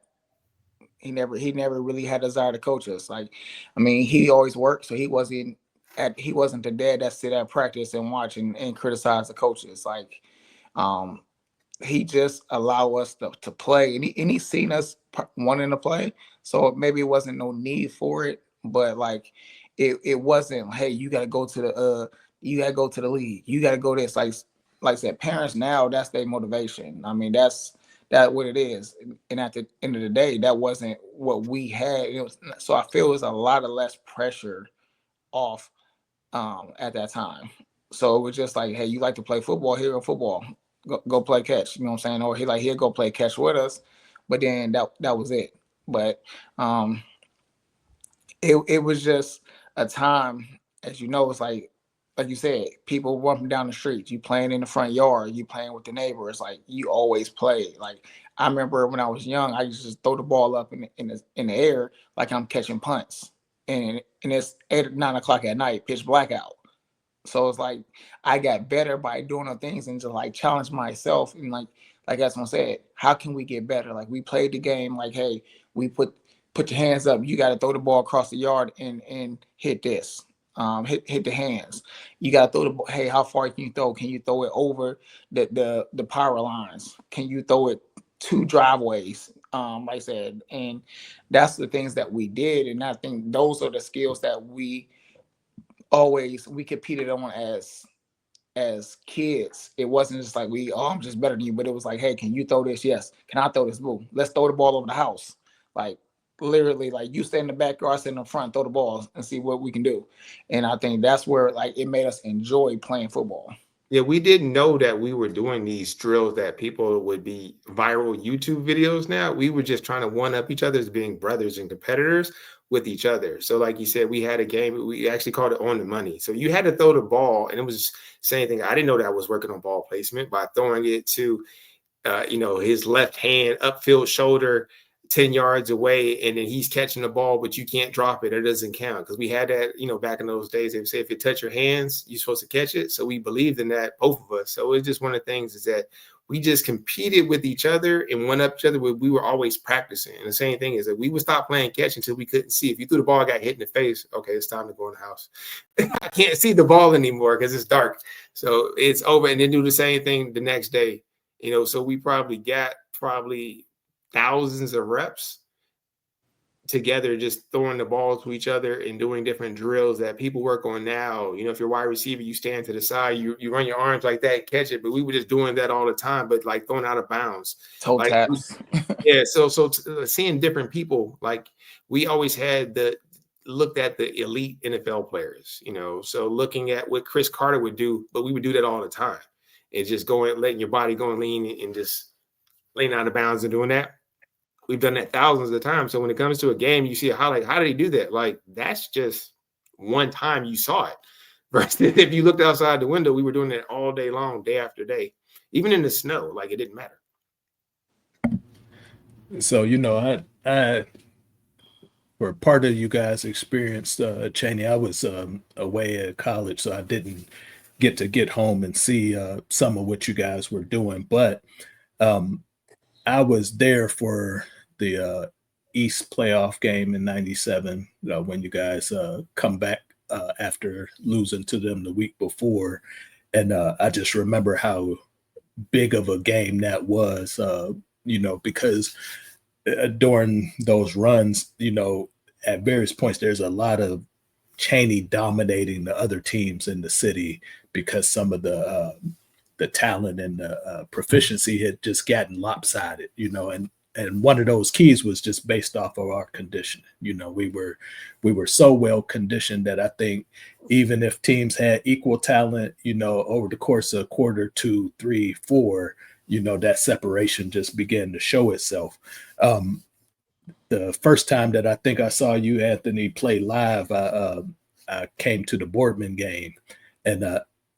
he never really had a desire to coach us. Like, I mean, he always worked, so he wasn't the dad that sit at practice and watch and criticize the coaches. Like, he just allow us to play, and he seen us wanting to play, so maybe it wasn't no need for it, but like it wasn't, hey, you got to go to the league, you got to go this, like I said, parents now, that's their motivation. I mean, that's what it is, and at the end of the day, that wasn't what we had. So I feel it was a lot of less pressure off at that time. So it was just like, hey, you like to play football? Here, go football. Go play catch. You know what I'm saying? Or he like, here, go play catch with us. But then that was it. But it was just a time, as you know, it's like you said, people walking down the street, you playing in the front yard, you playing with the neighbors, like you always played. Like I remember when I was young, I used to just throw the ball up in the air like I'm catching punts. And it's 8 or 9 o'clock at night, pitch blackout. So it's like I got better by doing the things and just like challenge myself, and like as I said, how can we get better? Like we played the game like, hey, we put your hands up. You got to throw the ball across the yard and hit this. Hit the hands. You got to throw the ball. Hey, how far can you throw? Can you throw it over the power lines? Can you throw it 2 driveways? Like I said, and that's the things that we did, and I think those are the skills that we competed on as kids. It wasn't just like I'm just better than you, but it was like, hey, can you throw this? Yes. Can I throw this? Boom. Let's throw the ball over the house. Like literally, like you stay in the backyard, I stay in the front, throw the balls and see what we can do. And I think that's where like it made us enjoy playing football. Yeah, we didn't know that we were doing these drills that people would be viral YouTube videos now. We were just trying to one up each other as being brothers and competitors with each other. So, like you said, we had a game, we actually called it On the Money. So you had to throw the ball, and it was the same thing. I didn't know that I was working on ball placement by throwing it to his left hand upfield shoulder 10 yards away, and then he's catching the ball, but you can't drop it. It doesn't count. Because we had that, back in those days, they would say if it touch your hands, you're supposed to catch it. So we believed in that, both of us. So it's just one of the things is that we just competed with each other and one up each other. We were always practicing. And the same thing is that we would stop playing catch until we couldn't see. If you threw the ball, got hit in the face, okay, it's time to go in the house. I can't see the ball anymore because it's dark. So it's over. And then do the same thing the next day. So we probably got thousands of reps together, just throwing the ball to each other and doing different drills that people work on now. If you're a wide receiver, you stand to the side, you run your arms like that, catch it. But we were just doing that all the time, but like throwing out of bounds. Toe taps. Yeah. So seeing different people, like we always had looked at the elite NFL players, so looking at what Chris Carter would do, but we would do that all the time. It's just letting your body go and lean and just laying out of bounds and doing that. We've done that thousands of times. So when it comes to a game, you see a highlight. How did he do that? Like, that's just one time you saw it. Versus if you looked outside the window, we were doing it all day long, day after day. Even in the snow, like it didn't matter. So, I for part of you guys experienced CHANEY, I was away at college, so I didn't get home and see some of what you guys were doing. But I was there for the East playoff game in '97 when you guys come back after losing to them the week before. And I just remember how big of a game that was, because during those runs, at various points, there's a lot of CHANEY dominating the other teams in the city because some of the talent and the proficiency had just gotten lopsided, and one of those keys was just based off of our conditioning. We were so well conditioned that I think even if teams had equal talent, over the course of quarter 2, 3, 4, that separation just began to show itself. The first time that I think I saw you, Anthony, play live, I came to the Boardman game, and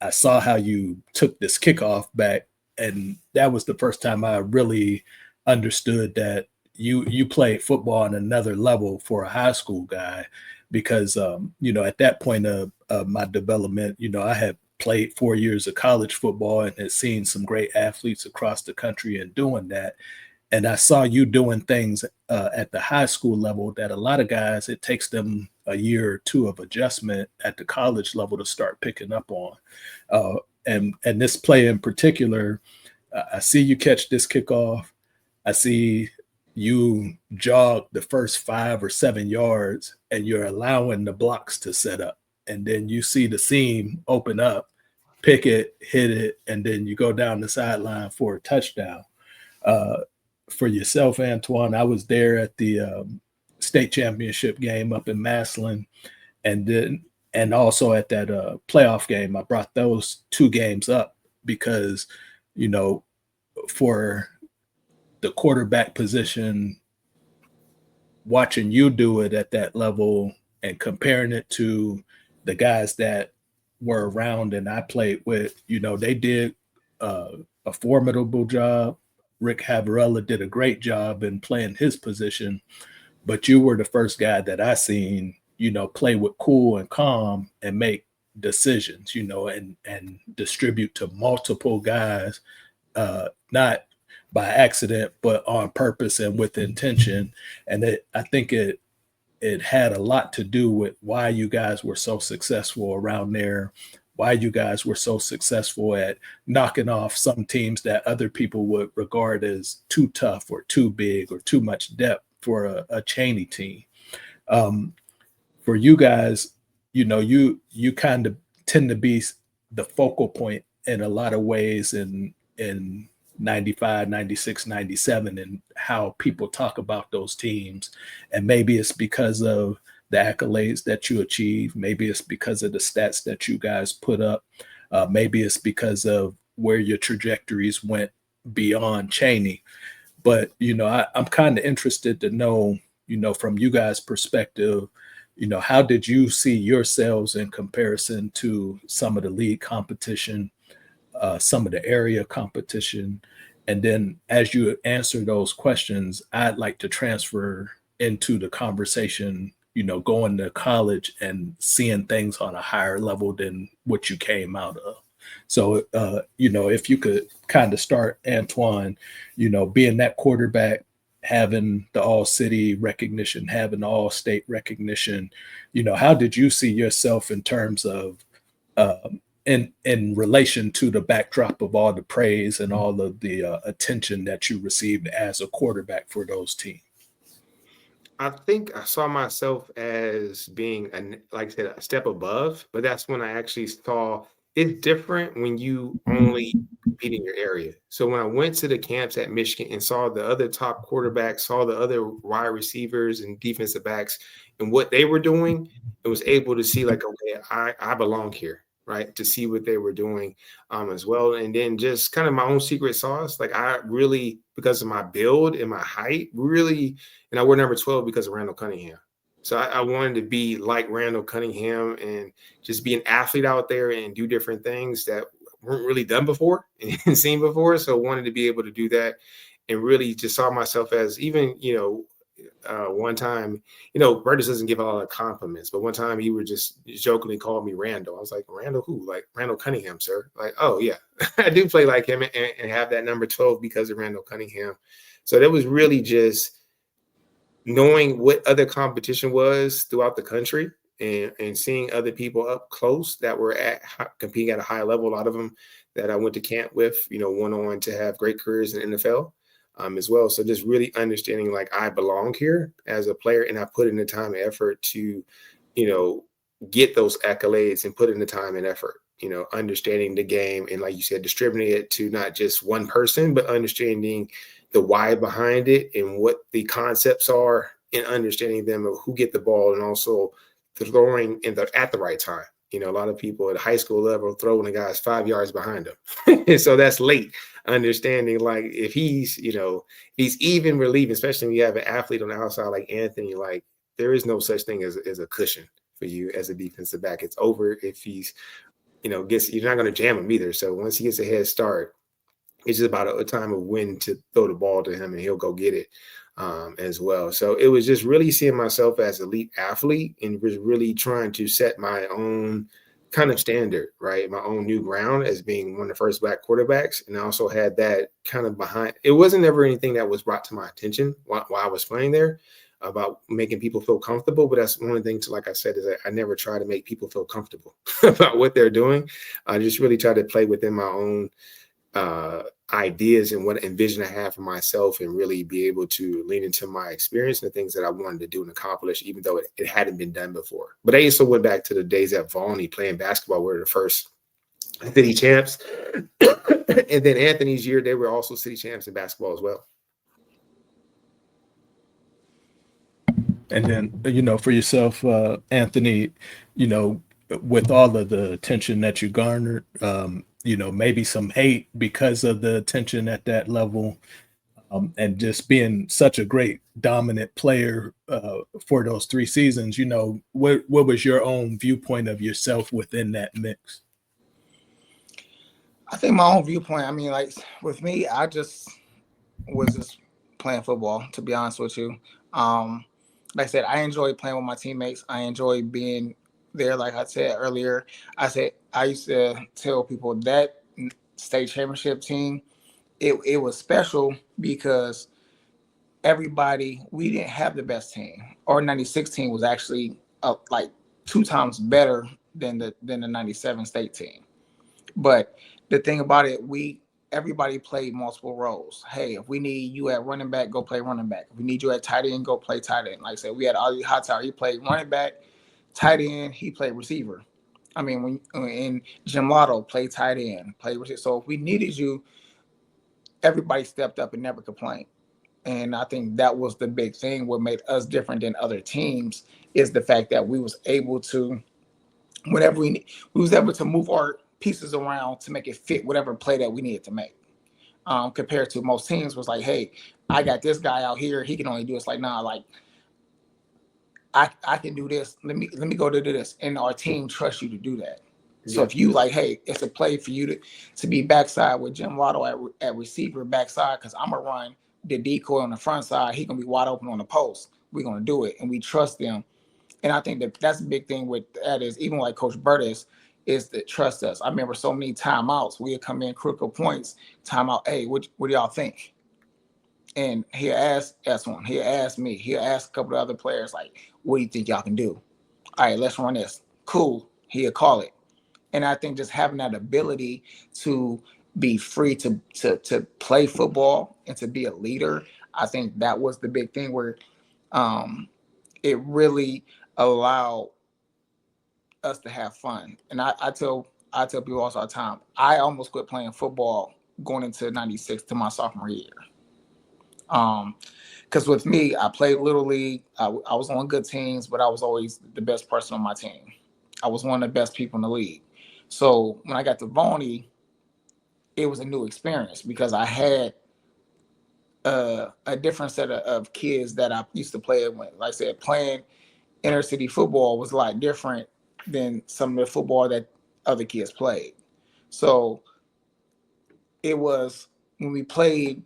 I saw how you took this kickoff back, and that was the first time I really understood that you played football on another level for a high school guy, because at that point of my development, I had played 4 years of college football and had seen some great athletes across the country and doing that. And I saw you doing things at the high school level that a lot of guys, it takes them a year or two of adjustment at the college level to start picking up on. And this play in particular, I see you catch this kickoff. I see you jog the first 5 or 7 yards, and you're allowing the blocks to set up. And then you see the seam open up, pick it, hit it, and then you go down the sideline for a touchdown. For yourself, Antwan, I was there at the state championship game up in Massillon, and also at that playoff game. I brought those 2 games up because, for the quarterback position, watching you do it at that level and comparing it to the guys that were around and I played with, they did a formidable job. Rick Havarella did a great job in playing his position, but you were the first guy that I seen, play with cool and calm and make decisions, and distribute to multiple guys, not by accident, but on purpose and with intention. And I think it had a lot to do with why you guys were so successful around there, why you guys were so successful at knocking off some teams that other people would regard as too tough or too big or too much depth for a CHANEY team. For you guys, you kind of tend to be the focal point in a lot of ways in 95, 96, 97, and how people talk about those teams. And maybe it's because of the accolades that you achieve. Maybe it's because of the stats that you guys put up. Maybe it's because of where your trajectories went beyond CHANEY. But, I'm kind of interested to know, from you guys' perspective, how did you see yourselves in comparison to some of the league competition, some of the area competition? And then as you answer those questions, I'd like to transfer into the conversation, going to college and seeing things on a higher level than what you came out of. So, if you could kind of start, Antwan, being that quarterback, having the all-city recognition, having the all-state recognition, how did you see yourself in terms of in relation to the backdrop of all the praise and all of the attention that you received as a quarterback for those teams? I think I saw myself as being, like I said, a step above, but that's when I actually saw it's different when you only compete in your area. So when I went to the camps at Michigan and saw the other top quarterbacks, saw the other wide receivers and defensive backs and what they were doing, and was able to see like, okay, I belong here, right? To see what they were doing as well. And then just kind of my own secret sauce. Like I really, because of my build and my height, really, and I wore number 12 because of Randall Cunningham. So I wanted to be like Randall Cunningham and just be an athlete out there and do different things that weren't really done before and seen before. So I wanted to be able to do that and really just saw myself as even, one time, Burgess doesn't give a lot of compliments, but one time he would just jokingly call me Randall. I was like, Randall who? Like Randall Cunningham, sir. Like, oh yeah, I do play like him and have that number 12 because of Randall Cunningham. So that was really just knowing what other competition was throughout the country and seeing other people up close that were competing at a high level. A lot of them that I went to camp with, went on to have great careers in the NFL. As well. So just really understanding like I belong here as a player and I put in the time and effort to, get those accolades and put in the time and effort, you know, understanding the game and, like you said, distributing it to not just one person, but understanding the why behind it and what the concepts are, and understanding them of who get the ball, and also throwing at the right time. You know, a lot of people at high school level throw when the guy's 5 yards behind them. So that's late. Understanding, like, if he's, you know, he's even relieving, especially when you have an athlete on the outside like Anthony, like, there is no such thing as a cushion for you as a defensive back. It's over if he's, you know, you're not going to jam him either. So once he gets a head start, it's just about a time of when to throw the ball to him, and he'll go get it as well. So it was just really seeing myself as an elite athlete, and was really trying to set my own kind of standard, right? My own new ground as being one of the first Black quarterbacks. And I also had that kind of behind. It wasn't ever anything that was brought to my attention while I was playing there about making people feel comfortable. But that's one of the things, like I said, is that I never try to make people feel comfortable about what they're doing. I just really try to play within my own ideas and what envision I have for myself, and really be able to lean into my experience and the things that I wanted to do and accomplish, even though it hadn't been done before. But I also went back to the days at Volney playing basketball. We were the first city champs. And then Anthony's year, they were also city champs in basketball as well. And then, you know, for yourself, Anthony, you know, with all of the attention that you garnered, you know, maybe some hate because of the attention at that level, and just being such a great dominant player for those 3 seasons, you know, what was your own viewpoint of yourself within that mix? I think my own viewpoint, I mean, like, with me, I just was just playing football, to be honest with you. Like I said, I enjoy playing with my teammates. I enjoy being there. Like I said earlier, I used to tell people that state championship team, it was special because we didn't have the best team. Our 96 team was actually like 2 times better than the 97 state team. But the thing about it, everybody played multiple roles. Hey, if we need you at running back, go play running back. If we need you at tight end, go play tight end. Like I said, we had Ali Hatar. He played running back, tight end. He played receiver. I mean, and Jim Lotto played tight end, played receiver. So if we needed you, everybody stepped up and never complained. And I think that was the big thing. What made us different than other teams is the fact that we was able to, whenever we was able to move our pieces around to make it fit whatever play that we needed to make. Compared to most teams was like, hey, I got this guy out here, he can only do this. Like, nah, like I can do this. Let me go to do this. And our team trusts you to do that. So if you like, hey, it's a play for you to be backside with Jim Waddle at receiver backside, because I'm gonna run the decoy on the front side, he gonna be wide open on the post. We're gonna do it, and we trust them. And I think that's the big thing with that is, even like Coach Burtis, is to trust us. I remember so many timeouts. We'd come in critical points, timeout, hey, what do y'all think? And he'll ask S1, he'll ask me, he'll ask a couple of other players, like, what do you think y'all can do? All right, let's run this. Cool, he'll call it. And I think just having that ability to be free to play football and to be a leader, I think that was the big thing where it really allowed us to have fun. And I tell people also all the time, I almost quit playing football going into 96 to my sophomore year. Because with me, I played Little League. I was on good teams, but I was always the best person on my team. I was one of the best people in the league. So when I got to Volney, it was a new experience because I had a different set of kids that I used to play with. Like I said, playing inner city football was a lot different than some of the football that other kids played. So it was when we played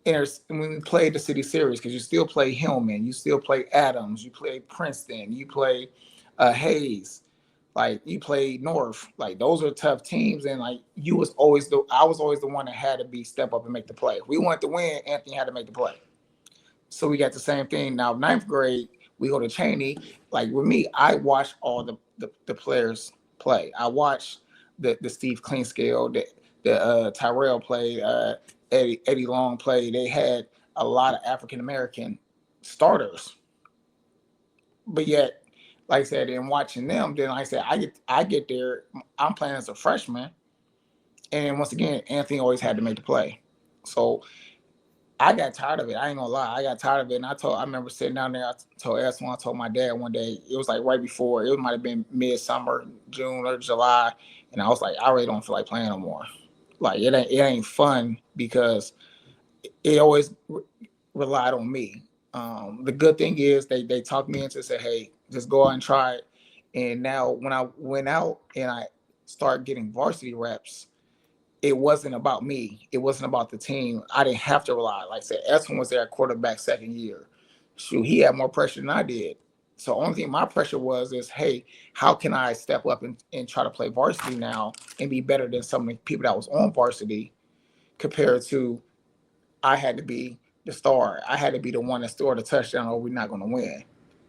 the city series, because you still play Hillman, you still play Adams, you play Princeton, you play Hayes, like you play North. Like those are tough teams, and like I was always the one that had to step up and make the play. If we wanted to win, Anthony had to make the play. So we got the same thing. Now, 9th grade, we go to CHANEY. Like with me, I watched all the players play. I watched the Steve Cleanscale, the Tyrell play, Eddie Long play. They had a lot of African American starters, but yet like I said, and watching them, then like I said, I get there, I'm playing as a freshman, and once again, Anthony always had to make the play. So I got tired of it. I ain't gonna lie, I got tired of it. And I remember sitting down there. I I told my dad one day. It was like right before. It might have been midsummer, June or July, and I was like, I really don't feel like playing no more. Like it ain't fun because it always relied on me. The good thing is they talked me into say, hey, just go out and try it. And now when I went out and I started getting varsity reps, it wasn't about me. It wasn't about the team. I didn't have to rely. Like I said, Antwan was there at quarterback second year. Shoot, he had more pressure than I did. So only thing my pressure was is, hey, how can I step up and try to play varsity now and be better than some of the people that was on varsity compared to I had to be the star. I had to be the one that scored a touchdown or we're not going to win.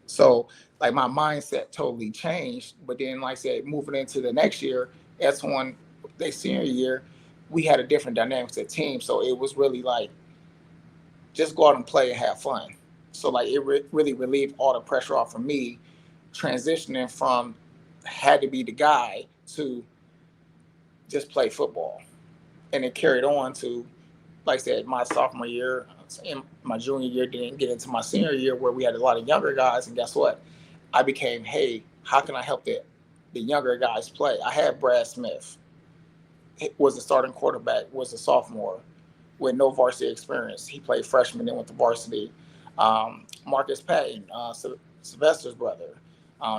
So like my mindset totally changed. But then, like I said, moving into the next year, that's when their senior year, we had a different dynamics of team. So it was really like just go out and play and have fun. So like it really relieved all the pressure off of me, transitioning from had to be the guy to just play football, and it carried on to, like I said, my sophomore year and my junior year, didn't get into my senior year where we had a lot of younger guys. And guess what? I became, hey, how can I help the younger guys play? I had Brad Smith, was the starting quarterback, was a sophomore with no varsity experience. He played freshman, then went to varsity. Marcus Patton, Sylvester's brother,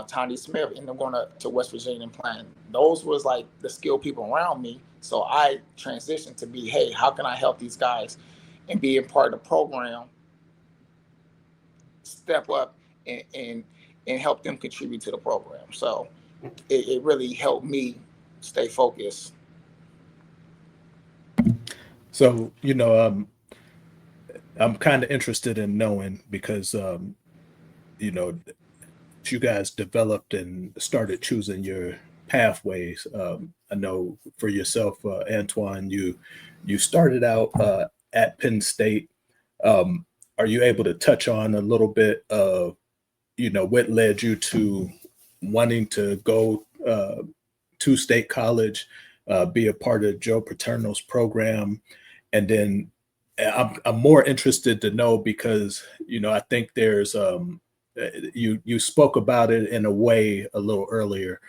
Tony Smith, ended up going to West Virginia and playing. Those was like the skilled people around me. So I transitioned to be, hey, how can I help these guys and be a part of the program, step up and help them contribute to the program. So it really helped me stay focused. So, I'm kind of interested in knowing because, you guys developed and started choosing your pathways. I know for yourself, Antwan, you started out at Penn State. Um, are you able to touch on a little bit of, what led you to wanting to go to State College, be a part of Joe Paterno's program, and then I'm more interested to know because I think there's you spoke about it in a way a little earlier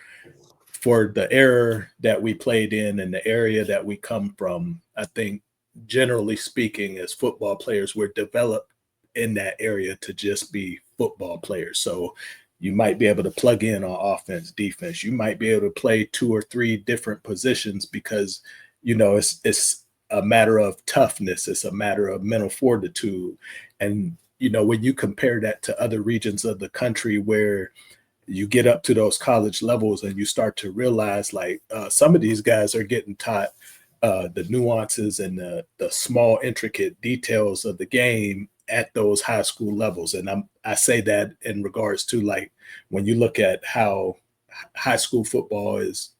for the era that we played in and the area that we come from. I think generally speaking, as football players, we're developed in that area to just be football players. So you might be able to plug in on offense, defense. You might be able to play 2 or 3 different positions because it's a matter of toughness. It's a matter of mental fortitude. And when you compare that to other regions of the country where you get up to those college levels and you start to realize like some of these guys are getting taught the nuances and the small intricate details of the game at those high school levels. And I say that in regards to like when you look at how high school football is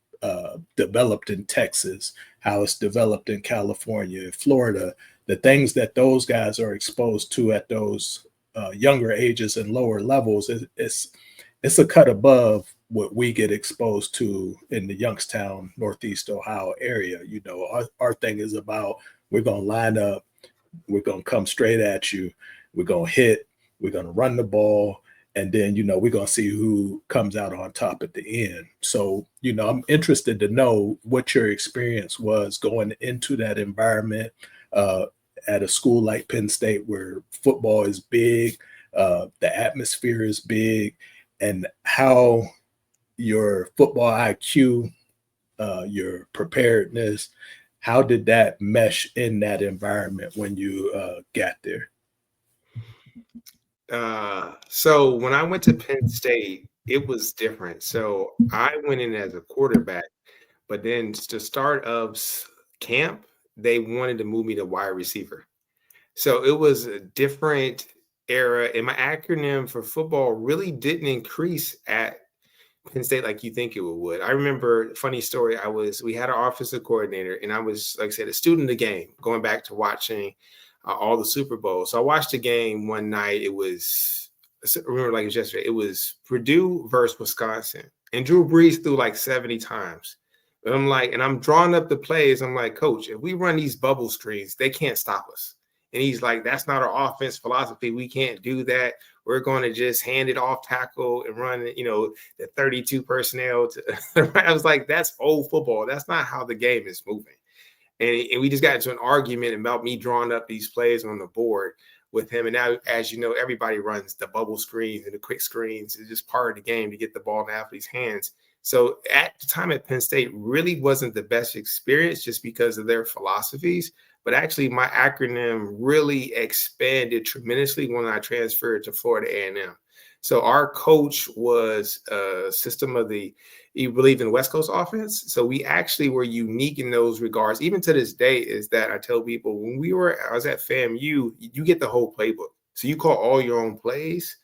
developed in Texas, how it's developed in California, Florida, the things that those guys are exposed to at those younger ages and lower levels, it's a cut above what we get exposed to in the Youngstown, Northeast Ohio area. Our thing is about we're going to line up, we're going to come straight at you, we're going to hit, we're going to run the ball, and then, we're going to see who comes out on top at the end. So, I'm interested to know what your experience was going into that environment at a school like Penn State where football is big, the atmosphere is big, and how your football IQ, your preparedness, how did that mesh in that environment when you got there? So when I went to Penn State, it was different. So I went in as a quarterback, but then to start of camp, they wanted to move me to wide receiver. So it was a different era, and my acronym for football really didn't increase at Penn State like you think it would. I remember, funny story, we had our offensive coordinator, and I was, like I said, a student of the game, going back to watching all the Super Bowls. So I watched the game one night. It was remember like it was yesterday. It was Purdue versus Wisconsin, and Drew Brees threw like 70 times. And I'm like, and I'm drawing up the plays. I'm like, Coach, if we run these bubble screens, they can't stop us. And he's like, that's not our offense philosophy. We can't do that. We're going to just hand it off tackle and run, the 32 personnel. I was like, that's old football. That's not how the game is moving. And we just got into an argument about me drawing up these plays on the board with him. And now, as you know, everybody runs the bubble screens and the quick screens. It's just part of the game to get the ball in athletes' hands. So at the time at Penn State really wasn't the best experience just because of their philosophies. But actually, my acronym really expanded tremendously when I transferred to Florida A&M. So our coach was a system of he believed in the West Coast offense. So we actually were unique in those regards. Even to this day, is that I tell people when I was at FAMU, you get the whole playbook. So you call all your own plays,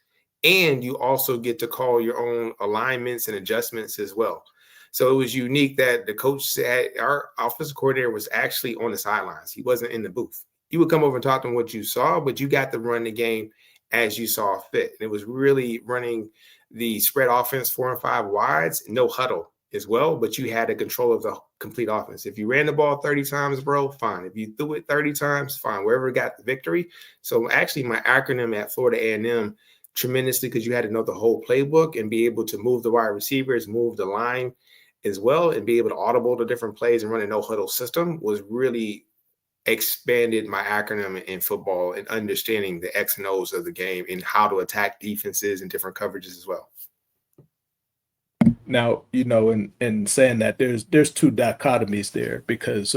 and you also get to call your own alignments and adjustments as well. So it was unique that the coach said our offensive coordinator was actually on the sidelines. He wasn't in the booth. You would come over and talk to him what you saw, but you got to run the game as you saw fit. And it was really running the spread offense 4 and 5 wides, no huddle as well, but you had a control of the complete offense. If you ran the ball 30 times, bro, fine. If you threw it 30 times, fine. Wherever got the victory. So actually my acronym at Florida A&M tremendously because you had to know the whole playbook and be able to move the wide receivers, move the line as well, and be able to audible the different plays and run a no huddle system was really expanded my acronym in football and understanding the X and O's of the game and how to attack defenses and different coverages as well. Now, in saying that, there's two dichotomies there because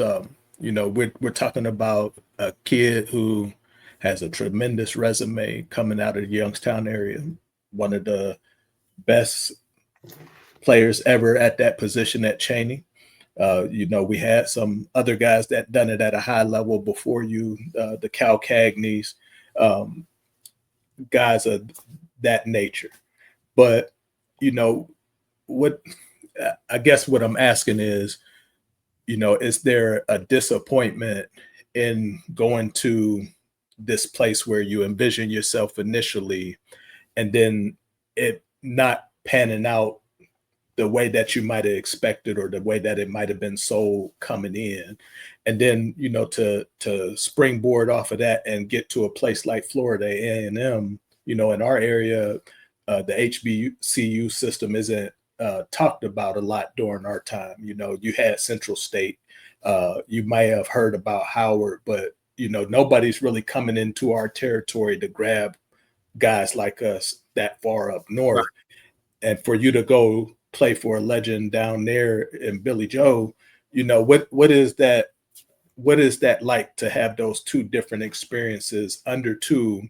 we're talking about a kid who has a tremendous resume coming out of the Youngstown area, one of the best players ever at that position at CHANEY. We had some other guys that done it at a high level before you, the Cal Cagneys, guys of that nature. But, what I guess what I'm asking is there a disappointment in going to this place where you envision yourself initially and then it not panning out the way that you might have expected or the way that it might have been sold coming in, and then to springboard off of that and get to a place like Florida A&M. In our area, the HBCU system isn't talked about a lot during our time. You had Central State, you might have heard about Howard, but nobody's really coming into our territory to grab guys like us that far up north. Right. And for you to go play for a legend down there in Billy Joe, what is that like to have those two different experiences under two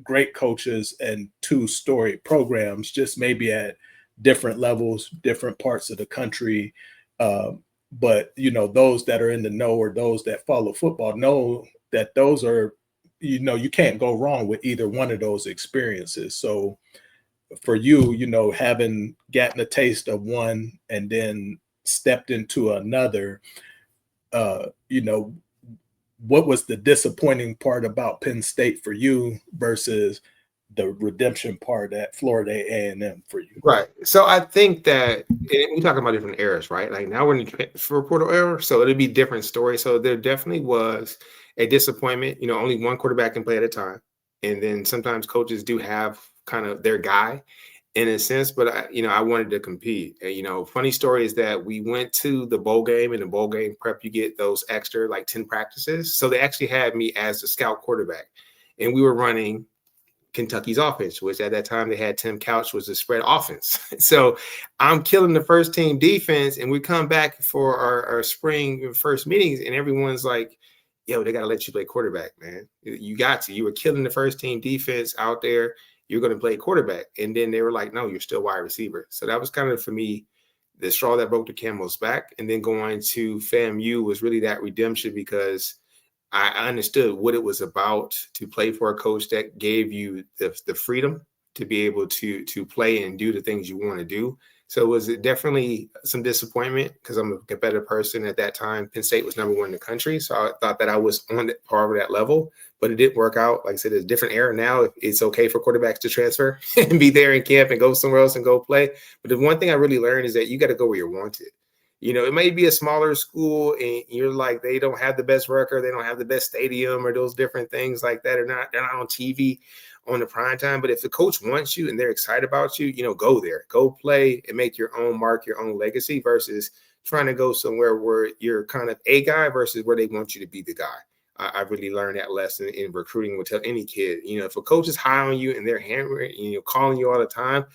great coaches and two storied programs, just maybe at different levels, different parts of the country. But those that are in the know or those that follow football know that those are, you can't go wrong with either one of those experiences. So for you, having gotten a taste of one and then stepped into another, what was the disappointing part about Penn State for you versus the redemption part at Florida A&M for you? Right. So I think that we're talking about different eras, right? Like now we're in the transfer portal era, so it'll be different story. So there definitely was a disappointment. Only one quarterback can play at a time, and then sometimes coaches do have kind of their guy in a sense. But I wanted to compete. Funny story is that we went to the bowl game, and the bowl game prep, you get those extra like 10 practices. So they actually had me as the scout quarterback, and we were running Kentucky's offense, which at that time they had Tim Couch was a spread offense. So I'm killing the first team defense, and we come back for our spring first meetings, and everyone's like, yo, they got to let you play quarterback, man. You got to. You were killing the first team defense out there. You're going to play quarterback. And then they were like, no, you're still wide receiver. So that was kind of, for me, the straw that broke the camel's back. And then going to FAMU was really that redemption because I understood what it was about to play for a coach that gave you the freedom to be able to play and do the things you want to do. So was it definitely some disappointment because I'm a competitive person at that time. Penn State was #1 in the country. So I thought that I was on that par of that level, but it didn't work out. Like I said, it's a different era now. It's okay for quarterbacks to transfer and be there in camp and go somewhere else and go play. But the one thing I really learned is that you got to go where you're wanted. You know, it may be a smaller school and you're like, they don't have the best record, they don't have the best stadium or those different things like that, they're not on TV on the prime time. But if the coach wants you and they're excited about you, you know, go there, go play and make your own mark, your own legacy versus trying to go somewhere where you're kind of a guy versus where they want you to be the guy. I really learned that lesson in recruiting. Will tell any kid, you know, if a coach is high on you and they're hammering, you know, calling you all the time,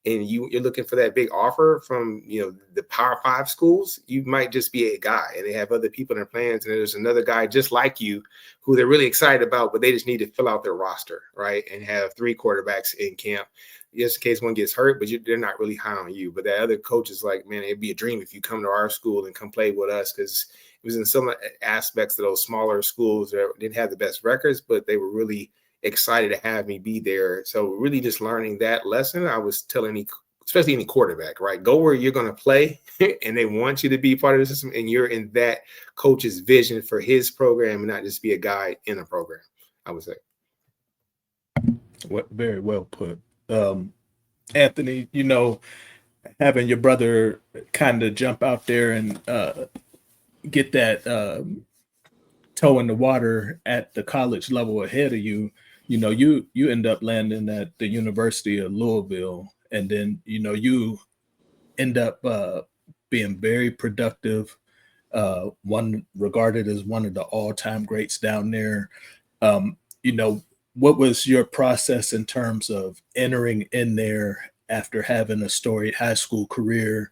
and you're looking for that big offer from, you know, the Power 5 schools, you might just be a guy and they have other people in their plans. And there's another guy just like you who they're really excited about, but they just need to fill out their roster, right? And have 3 quarterbacks in camp just in case one gets hurt, but they're not really high on you. But that other coach is like, man, it'd be a dream if you come to our school and come play with us, because it was in some aspects of those smaller schools that didn't have the best records, but they were really excited to have me be there. So really just learning that lesson, I was telling especially any quarterback, right? Go where you're going to play and they want you to be part of the system and you're in that coach's vision for his program and not just be a guy in a program, I would say. Very well put. Anthony, you know, having your brother kind of jump out there and get that toe in the water at the college level ahead of you, you know, you end up landing at the University of Louisville, and then, you know, you end up being very productive, one regarded as one of the all-time greats down there. You know, what was your process in terms of entering in there after having a storied high school career,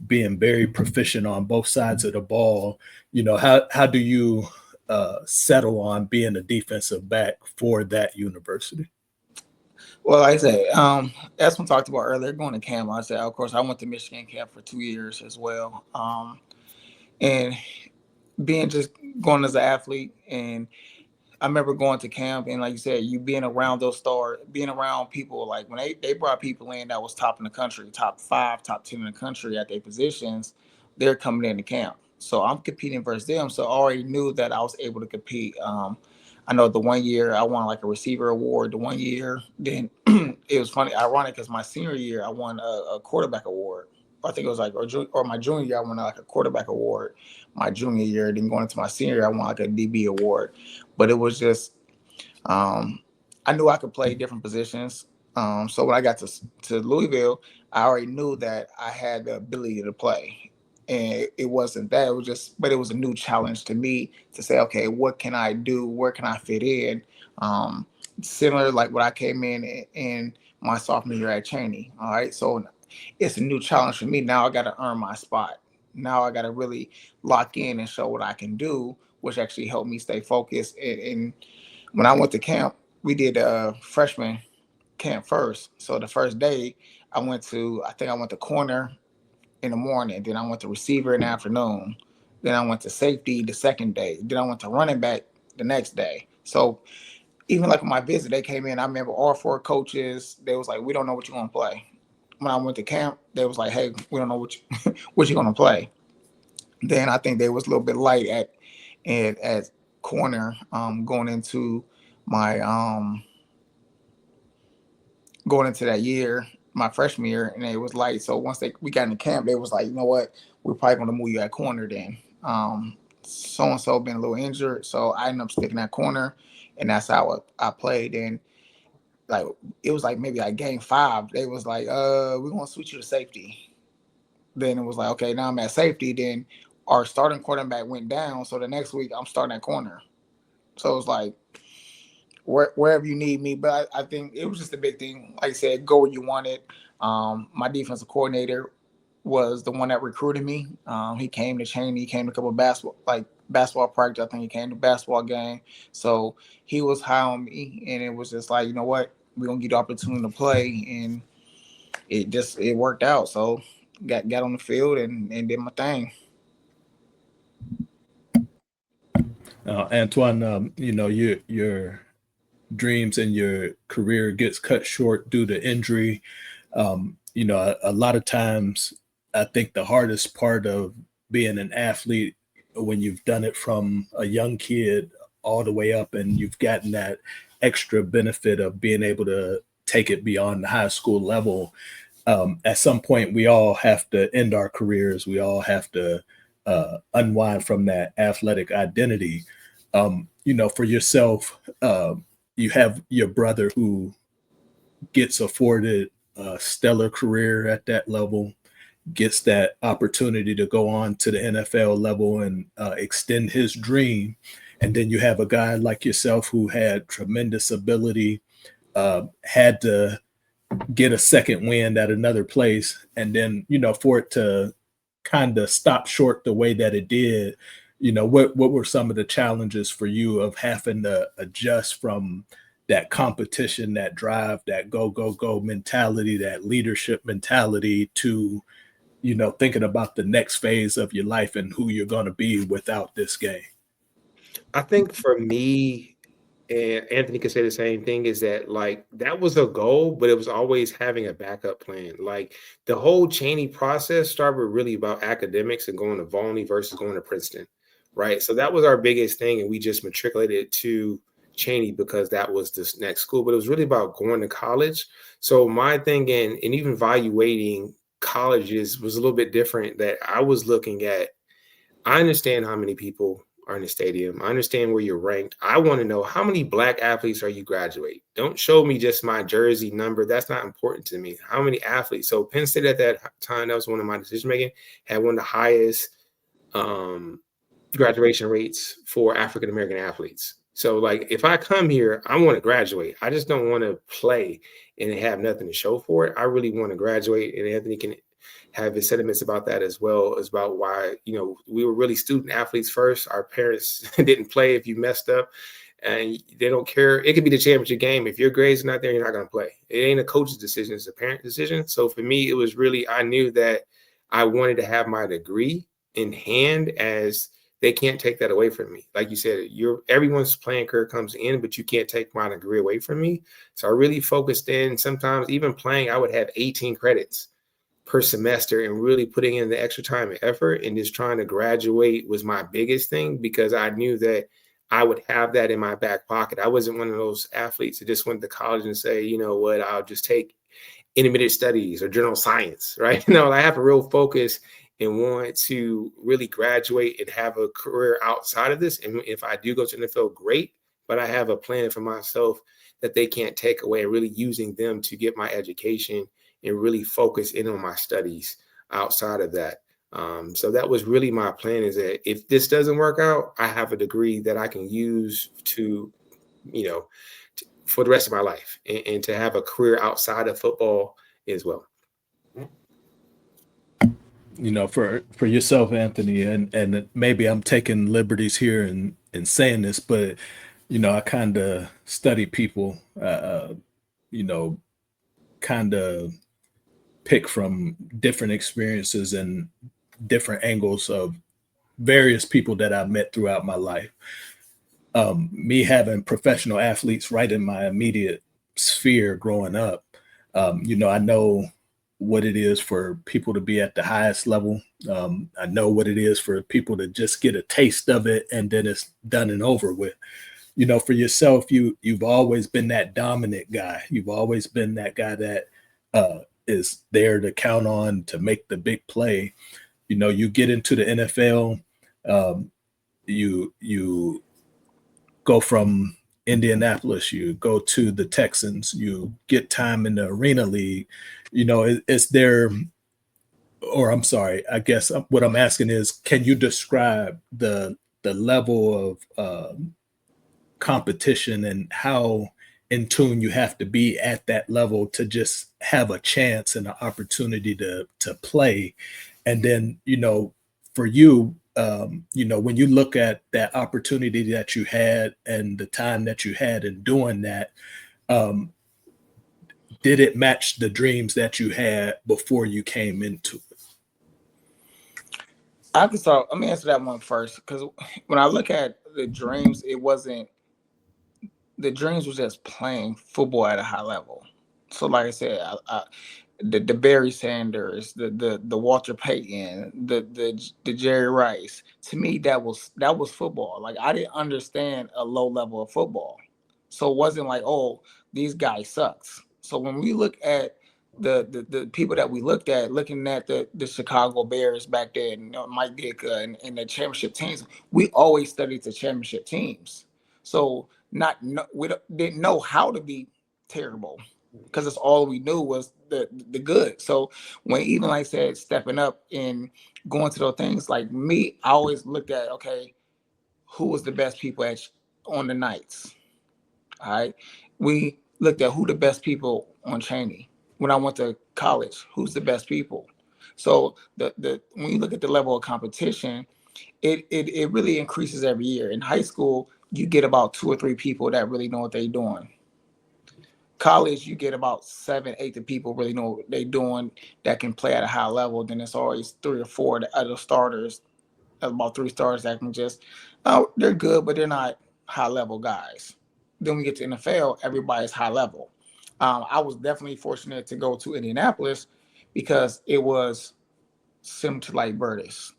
being very proficient on both sides of the ball? You know, how do you settle on being a defensive back for that university? Well, like I said, as we talked about earlier, going to camp, I said, of course, I went to Michigan camp for 2 years as well. And being just going as an athlete, and I remember going to camp and like you said, you being around those stars, being around people, like when they brought people in that was top in the country, top 5, top 10 in the country at their positions, they're coming into camp. So I'm competing versus them. So I already knew that I was able to compete. I know the one year I won like a receiver award. The one year, then it was funny, ironic, because my senior year I won a quarterback award. I think it was like, or my junior year I won like a quarterback award. My junior year, then going into my senior year I won like a DB award. But it was just, I knew I could play different positions. So when I got to Louisville, I already knew that I had the ability to play. And it wasn't that, it was just, but it was a new challenge to me to say, okay, what can I do? Where can I fit in? Similar like when I came in my sophomore year at CHANEY. All right. So it's a new challenge for me. Now I got to earn my spot. Now I got to really lock in and show what I can do, which actually helped me stay focused. And when I went to camp, we did a freshman camp first. So the first day I went to corner in the morning. Then I went to receiver in the afternoon. Then I went to safety the second day. Then I went to running back the next day. So even like on my visit, they came in. I remember all 4 coaches. They was like, "We don't know what you're gonna play." When I went to camp, they was like, "Hey, we don't know what you're gonna play." Then I think they was a little bit light at corner going into my going into that year, my freshman year, and it was light. So once we got into camp, they was like, you know what, we're probably gonna move you at corner then. So and so been a little injured, so I ended up sticking at corner, and that's how I played. And like it was like maybe like game 5, they was like, we're gonna switch you to safety. Then it was like, okay, now I'm at safety. Then our starting quarterback went down, so the next week I'm starting at corner. So it was like wherever you need me. But I think it was just a big thing. Like I said, go where you want it. My defensive coordinator was the one that recruited me. He came to CHANEY. He came to a couple of basketball practice. I think he came to basketball game. So he was high on me, and it was just like, you know what, we're gonna get the opportunity to play, and it worked out. So got on the field and did my thing. Antwan, you know, your dreams and your career gets cut short due to injury. you know, a lot of times I think the hardest part of being an athlete when you've done it from a young kid all the way up and you've gotten that extra benefit of being able to take it beyond the high school level. At some point, we all have to end our careers. We all have to unwind from that athletic identity. You know, for yourself, you have your brother who gets afforded a stellar career at that level, gets that opportunity to go on to the NFL level and extend his dream. And then you have a guy like yourself who had tremendous ability, had to get a second wind at another place. And then, you know, for it to kind of stop short the way that it did, you know, what were some of the challenges for you of having to adjust from that competition, that drive, that go mentality, that leadership mentality to, you know, thinking about the next phase of your life and who you're going to be without this game? I think for me, and Anthony could say the same thing, is that like that was a goal, but it was always having a backup plan. Like the whole Cheney process started really about academics and going to Volney versus going to Princeton, right? So that was our biggest thing, and we just matriculated to Cheney because that was this next school. But it was really about going to college. So my thing and even evaluating colleges was a little bit different. That I was looking at, I understand how many people are in the stadium. I understand where you're ranked. I want to know how many black athletes are you graduate. Don't show me just my jersey number. That's not important to me. How many athletes? So Penn State at that time, that was one of my decision making, had one of the highest graduation rates for African American athletes. So like if I come here, I want to graduate. I just don't want to play and have nothing to show for it. I really want to graduate, and Anthony can have his sentiments about that as well, as about why, you know, we were really student athletes first. Our parents didn't play if you messed up, and they don't care. It could be the championship game. If your grades are not there, you're not going to play. It ain't a coach's decision, it's a parent decision. So for me, it was really, I knew that I wanted to have my degree in hand, as they can't take that away from me. Like you said, everyone's playing career comes in, but you can't take my degree away from me. So I really focused in. Sometimes even playing, I would have 18 credits per semester, and really putting in the extra time and effort and just trying to graduate was my biggest thing, because I knew that I would have that in my back pocket. I wasn't one of those athletes that just went to college and say, you know what, I'll just take intermediate studies or general science, right? No, I have a real focus and want to really graduate and have a career outside of this. And if I do go to the NFL, great, but I have a plan for myself that they can't take away, and really using them to get my education and really focus in on my studies outside of that. So that was really my plan, is that if this doesn't work out, I have a degree that I can use to, you know, for the rest of my life, and to have a career outside of football as well. You know, for yourself, Anthony, and maybe I'm taking liberties here and saying this, but you know, I kind of study people, you know, kind of pick from different experiences and different angles of various people that I've met throughout my life. Me having professional athletes right in my immediate sphere growing up, you know, I know what it is for people to be at the highest level. I know what it is for people to just get a taste of it and then it's done and over with. You know, for yourself, you've always been that dominant guy. You've always been that guy that is there to count on to make the big play. You know, you get into the NFL, you go from Indianapolis, you go to the Texans, you get time in the Arena League. You know, it's there, or I'm sorry, I guess what I'm asking is, can you describe the level of competition and how in tune you have to be at that level to just have a chance and an opportunity to play? And then, you know, for you, you know, when you look at that opportunity that you had and the time that you had in doing that, did it match the dreams that you had before you came into it? I can start. Let me answer that one first, because when I look at the dreams, it wasn't. The dreams was just playing football at a high level. So, like I said, the Barry Sanders, the Walter Payton, the Jerry Rice. To me, that was football. Like, I didn't understand a low level of football, so it wasn't like, oh, these guys sucks. So when we look at the people that we looked at, looking at the Chicago Bears back then, Mike Ditka and the championship teams, we always studied the championship teams. So didn't know how to be terrible, because it's all we knew was the good. So when, even like I said, stepping up and going to those things, like me, I always looked at, okay, who was the best people on the nights. All right. We looked at who the best people on CHANEY. When I went to college, who's the best people? So when you look at the level of competition, it really increases every year. In high school, you get about 2 or 3 people that really know what they're doing. College, you get about 7, 8 the people really know what they're doing that can play at a high level. Then it's always 3 or 4 other starters, about 3 stars that can just, they're good, but they're not high level guys. Then we get to NFL, everybody's high level. I was definitely fortunate to go to Indianapolis because it was similar to like Burtis.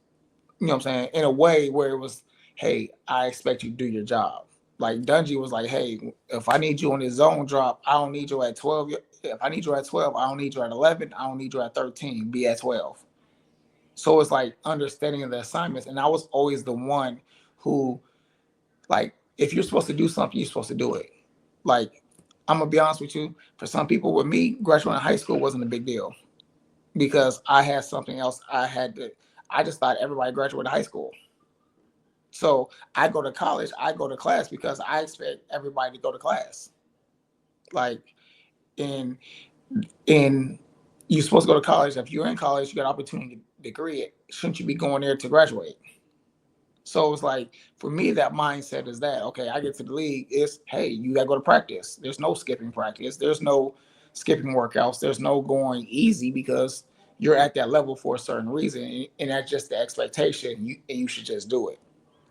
You know what I'm saying? In a way where it was, hey, I expect you to do your job. Like Dungy was like, hey, if I need you on this zone drop, I don't need you at 12. If I need you at 12, I don't need you at 11. I don't need you at 13. Be at 12. So it's like understanding the assignments. And I was always the one who, like, if you're supposed to do something, you're supposed to do it. Like, I'm going to be honest with you. For some people, with me, graduating high school wasn't a big deal because I had something else I just thought everybody graduated high school. So I go to college, I go to class because I expect everybody to go to class. Like, in you're supposed to go to college. If you're in college, you got an opportunity to degree it. Shouldn't you be going there to graduate? So it's like, for me, that mindset is that, okay, I get to the league, it's, hey, you got to go to practice. There's no skipping practice. There's no skipping workouts. There's no going easy because you're at that level for a certain reason. And that's just the expectation. And you should just do it.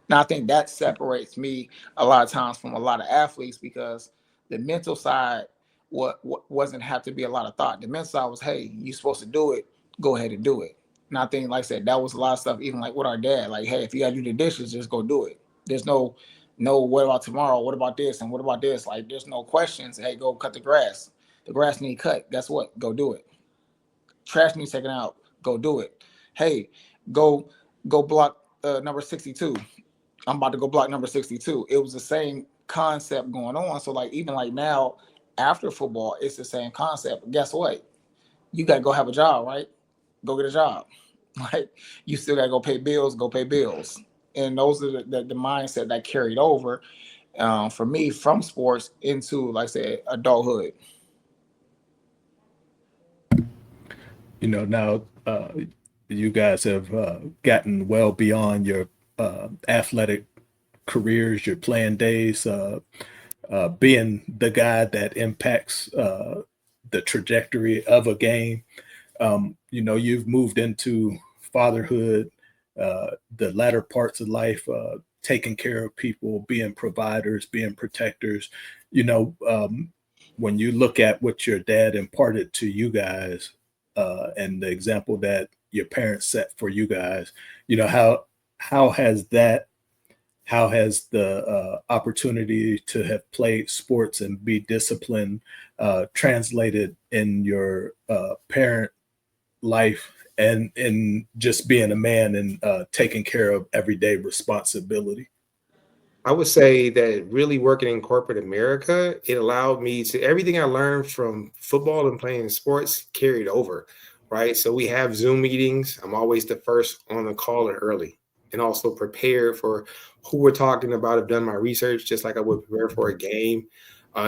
Now, I think that separates me a lot of times from a lot of athletes because the mental side wasn't have to be a lot of thought. The mental side was, hey, you're supposed to do it. Go ahead and do it. And I think, like I said, that was a lot of stuff, even like with our dad. Like, hey, if you got to do the dishes, just go do it. There's no, what about tomorrow? What about this? And what about this? Like, there's no questions. Hey, go cut the grass. The grass need cut. Guess what? Go do it. Trash needs taken out. Go do it. Hey, go block number 62. I'm about to go block number 62. It was the same concept going on. So like, even like now after football, it's the same concept. But guess what? You got to go have a job, right? Go get a job. Like, you still got to go pay bills. And those are the mindset that carried over for me from sports into, like I said, adulthood. Now you guys have gotten well beyond your athletic careers, your playing days, being the guy that impacts the trajectory of a game. You've moved into fatherhood, the latter parts of life, taking care of people, being providers, being protectors. When you look at what your dad imparted to you guys, and the example that your parents set for you guys, how has the opportunity to have played sports and be disciplined translated in your parent life and in just being a man and taking care of everyday responsibility? I would say that really working in corporate America, it allowed me to, everything I learned from football and playing sports carried over, right? So we have Zoom meetings. I'm always the first on the call and early, and also prepared for who we're talking about. I've done my research just like I would prepare for a game.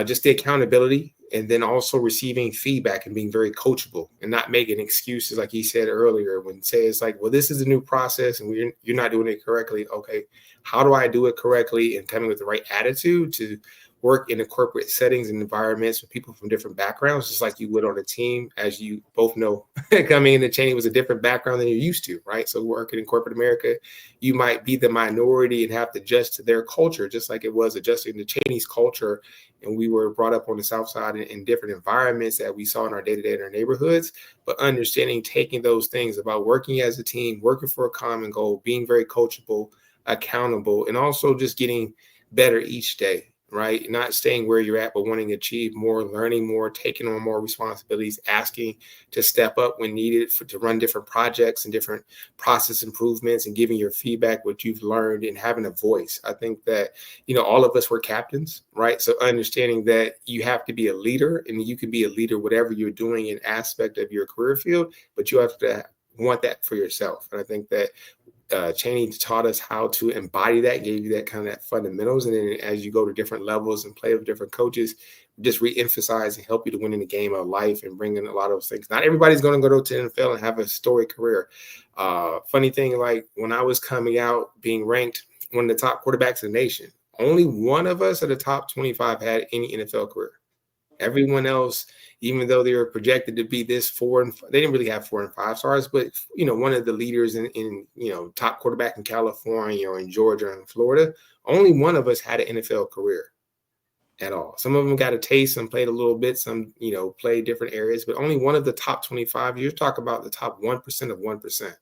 Just the accountability, and then also receiving feedback and being very coachable and not making excuses, like he said earlier, when it says like, well, this is a new process and you're not doing it correctly. Okay, how do I do it correctly? And coming with the right attitude to work in the corporate settings and environments with people from different backgrounds, just like you would on a team. As you both know, coming into CHANEY was a different background than you're used to, right? So working in corporate America, you might be the minority and have to adjust to their culture, just like it was adjusting to CHANEY's culture. And we were brought up on the South Side in different environments that we saw in our day-to-day in our neighborhoods, but understanding, taking those things about working as a team, working for a common goal, being very coachable, accountable, and also just getting better each day, right? Not staying where you're at, but wanting to achieve more, learning more, taking on more responsibilities, asking to step up when needed to run different projects and different process improvements, and giving your feedback, what you've learned, and having a voice. I think that, all of us were captains, right? So understanding that you have to be a leader, and you can be a leader, whatever you're doing in aspect of your career field, but you have to want that for yourself. And I think that CHANEY taught us how to embody that, gave you that kind of fundamentals. And then as you go to different levels and play with different coaches, just re-emphasize and help you to win in the game of life and bring in a lot of those things. Not everybody's going to go to the NFL and have a storied career. Funny thing, like when I was coming out being ranked one of the top quarterbacks in the nation, only one of us at the top 25 had any NFL career. Everyone else, even though they were projected to be this 4 and 5, they didn't really have 4 and 5 stars, but one of the leaders in top quarterback in California or in Georgia and Florida, only one of us had an NFL career at all. Some of them got a taste, some played a little bit, some played different areas, but only one of the top 25. You're talking about the top 1% of 1%,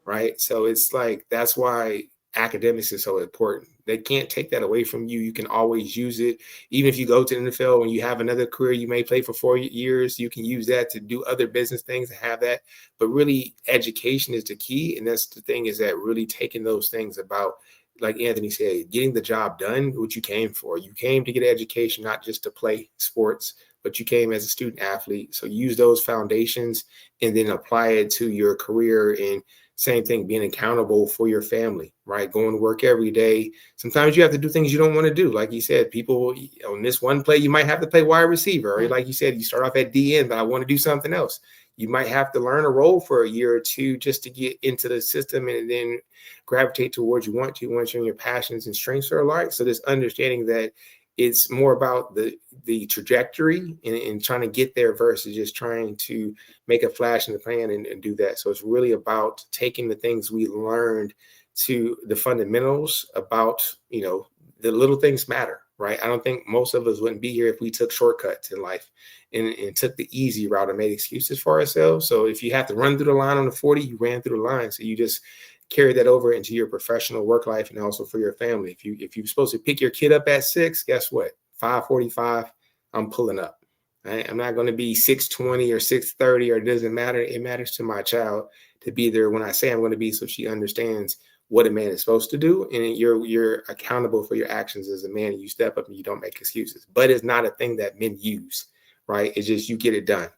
right? So it's like, that's why academics is so important. They can't take that away from you. You can always use it. Even if you go to the NFL and you have another career, you may play for 4 years, you can use that to do other business things and have that. But really, education is the key. And that's the thing, is that really taking those things about, like Anthony said, getting the job done, what you came for. You came to get education, not just to play sports, but you came as a student athlete. So use those foundations and then apply it to your career. And same thing, being accountable for your family, right? Going to work every day. Sometimes you have to do things you don't want to do. Like you said, people on this one play, you might have to play wide receiver. Or like you said, you start off at DN, but I want to do something else. You might have to learn a role for a year or two just to get into the system and then gravitate towards you want to once your passions and strengths are alike. So this understanding that it's more about the trajectory and trying to get there versus just trying to make a flash in the pan and do that. So it's really about taking the things we learned to the fundamentals about, the little things matter, right? I don't think most of us wouldn't be here if we took shortcuts in life and took the easy route and made excuses for ourselves. So if you have to run through the line on the 40, you ran through the line. So you just carry that over into your professional work life and also for your family. If you're supposed to pick your kid up at 6, guess what? 5:45, I'm pulling up. Right? I'm not going to be 6:20 or 6:30, or it doesn't matter. It matters to my child to be there when I say I'm going to be, so she understands what a man is supposed to do. And you're accountable for your actions as a man, and you step up and you don't make excuses. But it's not a thing that men use, right? It's just you get it done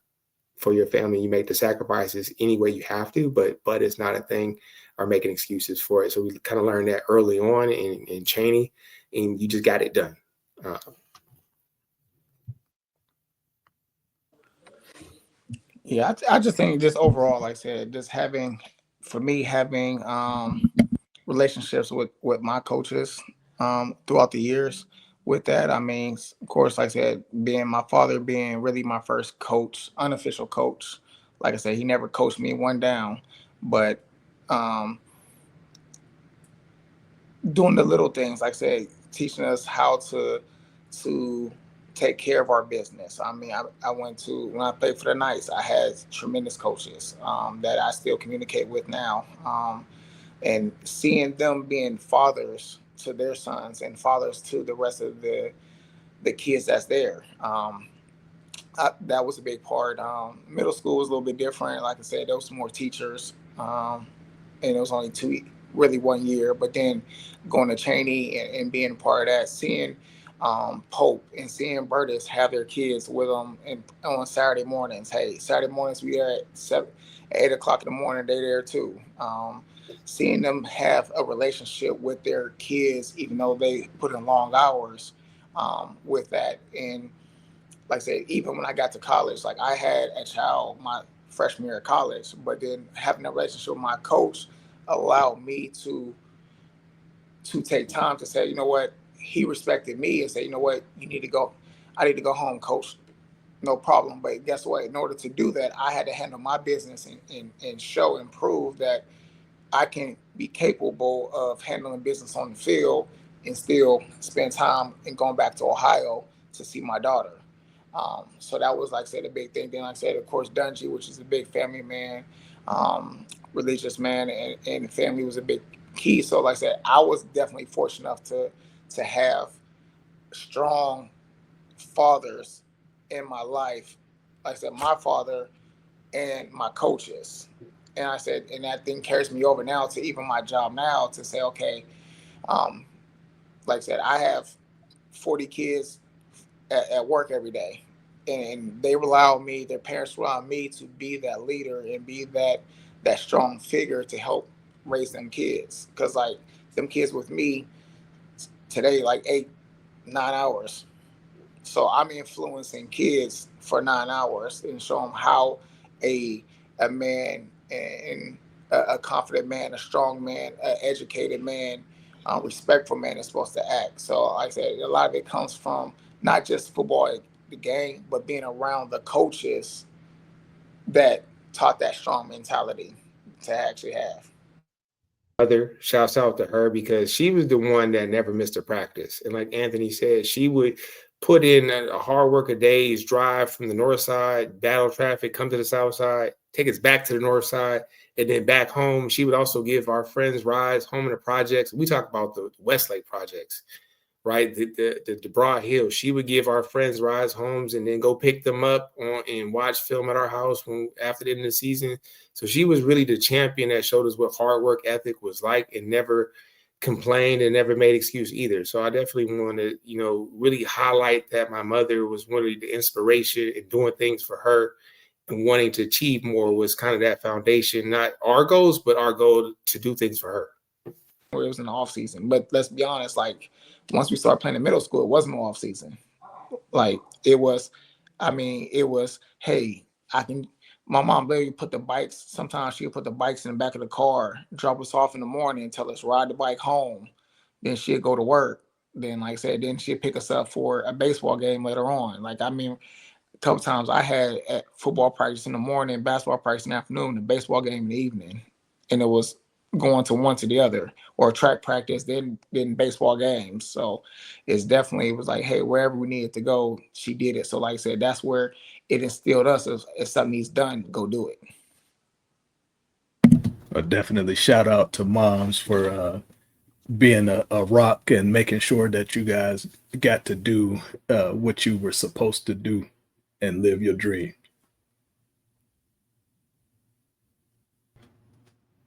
for your family. You make the sacrifices any way you have to, but it's not a thing or making excuses for it. So we kind of learned that early on in CHANEY, and you just got it done. Yeah, I just think, just overall, like I said, just having relationships with my coaches throughout the years. With that, I mean, of course, like I said, being my father being really my first coach, unofficial coach. Like I said, he never coached me one down, but doing the little things, like I said, teaching us how to take care of our business. I mean, I went to, when I played for the Knights, I had tremendous coaches that I still communicate with now. And seeing them being fathers to their sons and fathers to the rest of the kids that's there. That was a big part. Middle school was a little bit different. Like I said, there was more teachers, and it was only really 1 year. But then going to CHANEY and being a part of that, seeing Pope and seeing Burtis have their kids with them on Saturday mornings. Hey, Saturday mornings we are at 8 o'clock in the morning. They there too. Seeing them have a relationship with their kids, even though they put in long hours with that. And like I said, even when I got to college, like I had a child my freshman year of college, but then having a relationship with my coach allowed me to take time to say, you know what, he respected me and said, you know what, you need to go. I need to go home, coach. No problem. But guess what? In order to do that, I had to handle my business and show and prove that I can be capable of handling business on the field and still spend time and going back to Ohio to see my daughter. So that was, like I said, a big thing. Then, like I said, of course, Dungy, which is a big family man, religious man, and family was a big key. So, like I said, I was definitely fortunate enough to have strong fathers in my life. Like I said, my father and my coaches. And I said, and that thing carries me over now to even my job now to say, okay, like I said, I have 40 kids at work every day. And they rely on me, their parents rely on me to be that leader and be that strong figure to help raise them kids. Because like them kids with me today, like 8-9 hours. So I'm influencing kids for 9 hours and show them how a man and a confident man, a strong man, an educated man, respectful man is supposed to act. So like I said, a lot of it comes from not just football, the game, but being around the coaches that taught that strong mentality to actually have. Mother, shouts out to her because she was the one that never missed a practice. And like Anthony said, she would put in a hard work of days, drive from the north side, battle traffic, come to the south side, take us back to the north side, and then back home. She would also give our friends rides home in the projects. We talk about the Westlake projects, right? The Broad Hill. She would give our friends rides homes and then go pick them up and watch film at our house after the end of the season. So she was really the champion that showed us what hard work ethic was like and never complained and never made excuse either. So I definitely want to, really highlight that my mother was really the inspiration and doing things for her and wanting to achieve more was kind of that foundation, not our goals, but our goal to do things for her. It was in the off season, but let's be honest, like once we started playing in middle school, it wasn't no off season. Like it was, hey, my mom literally put the bikes, sometimes she would put the bikes in the back of the car, drop us off in the morning and tell us ride the bike home. Then she'd go to work. Then, like I said, then she'd pick us up for a baseball game later on. Like, I mean, a couple times I had at football practice in the morning, basketball practice in the afternoon, and baseball game in the evening. And it was going to one to the other, or track practice, then baseball games. So it was like, hey, wherever we needed to go, she did it. So like I said, that's where it instilled us if something needs done, go do it. Definitely shout out to moms for being a rock and making sure that you guys got to do what you were supposed to do and live your dream.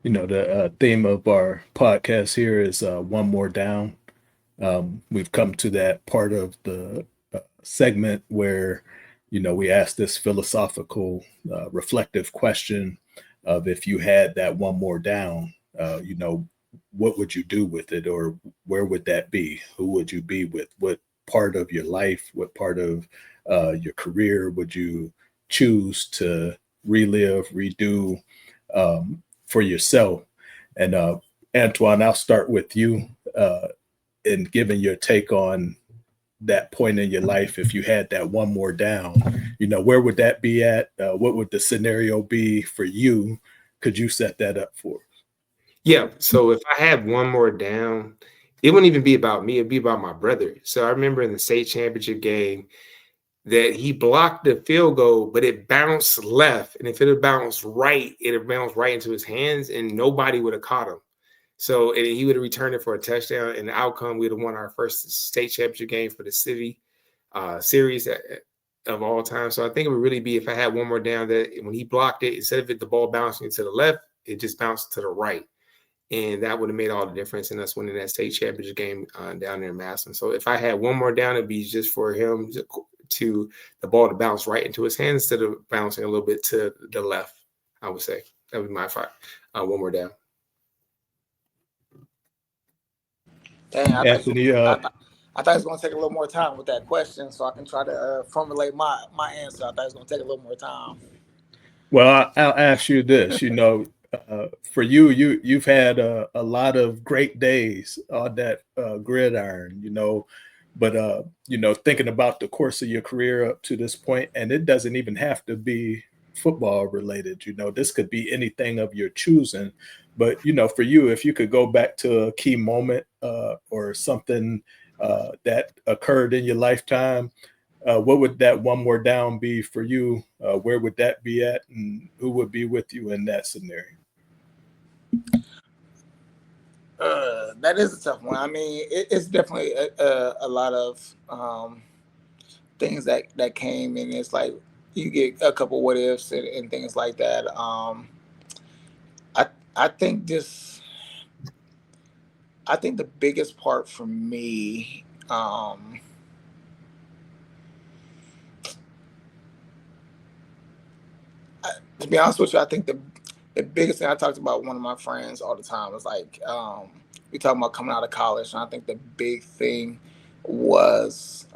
The theme of our podcast here is one more down. We've come to that part of the segment where, we ask this philosophical, reflective question of if you had that one more down, what would you do with it, or where would that be? Who would you be with? What part of your life, what part of your career would you choose to relive, redo for yourself? And Antwan, I'll start with you in giving your take on that point in your life. If you had that one more down, where would that be at? What would the scenario be for you? Could you set that up for us? Yeah. So if I had one more down, it wouldn't even be about me. It'd be about my brother. So I remember in the state championship game that he blocked the field goal, but it bounced left. And if it had bounced right, it would bounce right into his hands and nobody would have caught him. So and he would have returned it for a touchdown. And the outcome, we'd have won our first state championship game for the city series of all time. So I think it would really be if I had one more down, that when he blocked it, instead of the ball bouncing to the left, it just bounced to the right. And that would have made all the difference in us winning that state championship game down there in Massillon. So if I had one more down, it'd be just for him to the ball to bounce right into his hands instead of bouncing a little bit to the left. I would say that would be my five. One more down. Dang, Anthony, I thought it was going to take a little more time with that question, so I can try to formulate my answer. I thought it was going to take a little more time. Well, I'll ask you this. for you've had a lot of great days on that gridiron, but thinking about the course of your career up to this point, and it doesn't even have to be football related. This could be anything of your choosing. But for you, if you could go back to a key moment or something that occurred in your lifetime, what would that one more down be for you? Where would that be at, and who would be with you in that scenario? That is a tough one. I mean, it's definitely a lot of things that came, and it's like you get a couple what ifs and things like that. I think this. I think the biggest part for me. To be honest with you, I think the biggest thing I talked about with one of my friends all the time was like we talking about coming out of college, and I think the big thing was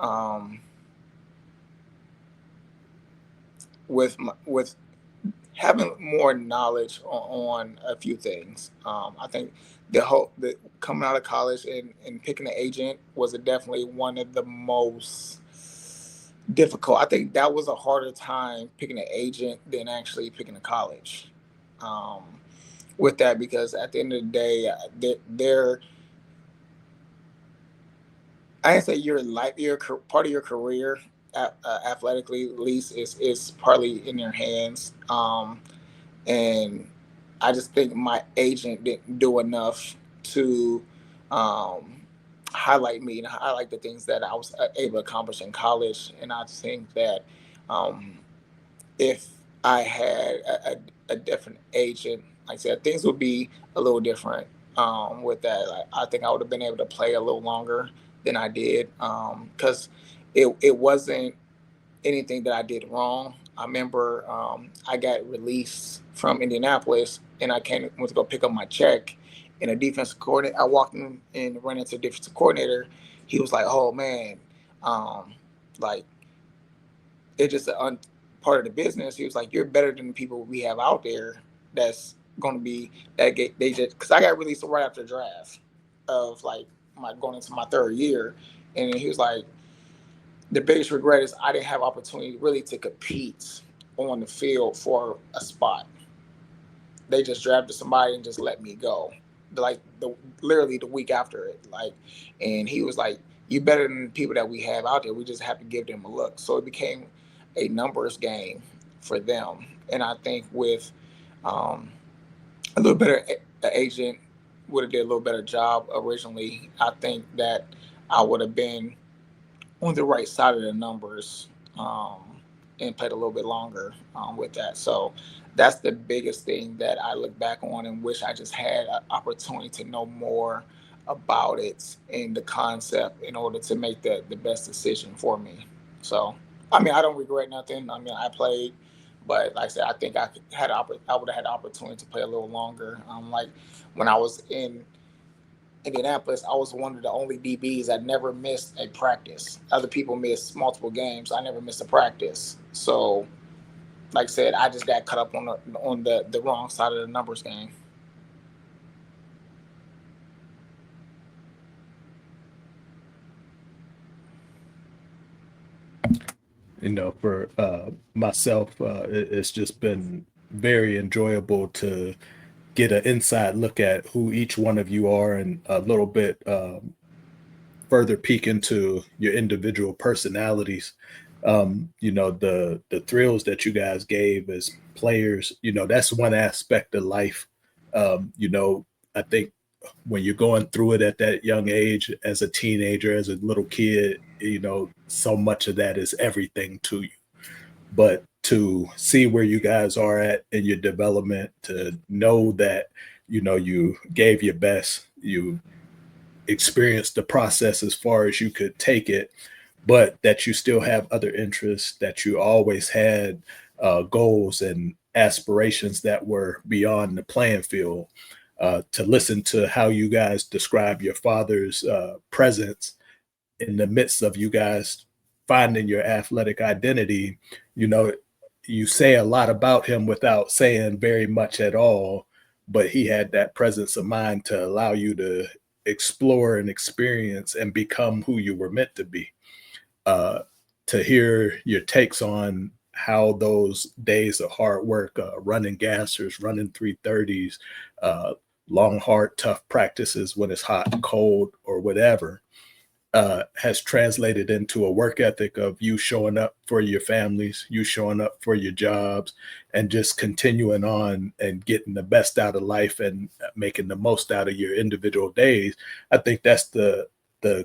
with having more knowledge on a few things. I think the coming out of college and picking an agent was definitely one of the most difficult. I think that was a harder time picking an agent than actually picking a college. With that, because at the end of the day, they're I didn't say your part of your career athletically at least is partly in your hands. And I just think my agent didn't do enough to um, highlight me and highlight the things that I was able to accomplish in college. And I think that um, if I had a different agent, like I said, things would be a little different with that. I think I would have been able to play a little longer than I did because it wasn't anything that I did wrong. I remember I got released from Indianapolis and went to go pick up my check. And a defensive coordinator, I walked in and ran into a defensive coordinator. He was like, "Oh man, like it's just part of the business." He was like, "You're better than the people we have out there. That's going to be that they just because I got released right after the draft of like my going into my third year." And he was like, the biggest regret is I didn't have opportunity really to compete on the field for a spot. They just drafted somebody and just let me go. Like literally the week after it. And he was like, "You better than the people that we have out there. We just have to give them a look." So it became a numbers game for them. And I think with a little better agent would have did a little better job originally. I think that I would have been on the right side of the numbers and played a little bit longer with that. So that's the biggest thing that I look back on and wish I just had an opportunity to know more about it and the concept in order to make the best decision for me. So, I mean, I don't regret nothing. I mean, I played, but like I said, I think I would have had the opportunity to play a little longer. Like when I was in Indianapolis, I was one of the only DBs that never missed a practice. Other people missed multiple games. I never missed a practice. So, like I said, I just got caught up on the wrong side of the numbers game. For myself, it's just been very enjoyable to get an inside look at who each one of you are and a little bit further peek into your individual personalities. The thrills that you guys gave as players, that's one aspect of life. I think when you're going through it at that young age, as a teenager, as a little kid, so much of that is everything to you. But to see where you guys are at in your development, to know that, you gave your best, you experienced the process as far as you could take it, but that you still have other interests, that you always had goals and aspirations that were beyond the playing field. To listen to how you guys describe your father's presence in the midst of you guys finding your athletic identity, you say a lot about him without saying very much at all. but he had that presence of mind to allow you to explore and experience and become who you were meant to be. To hear your takes on how those days of hard work, running gassers, running 330s, long, hard, tough practices when it's hot and cold or whatever, has translated into a work ethic of you showing up for your families, you showing up for your jobs, and just continuing on and getting the best out of life and making the most out of your individual days. I think that's the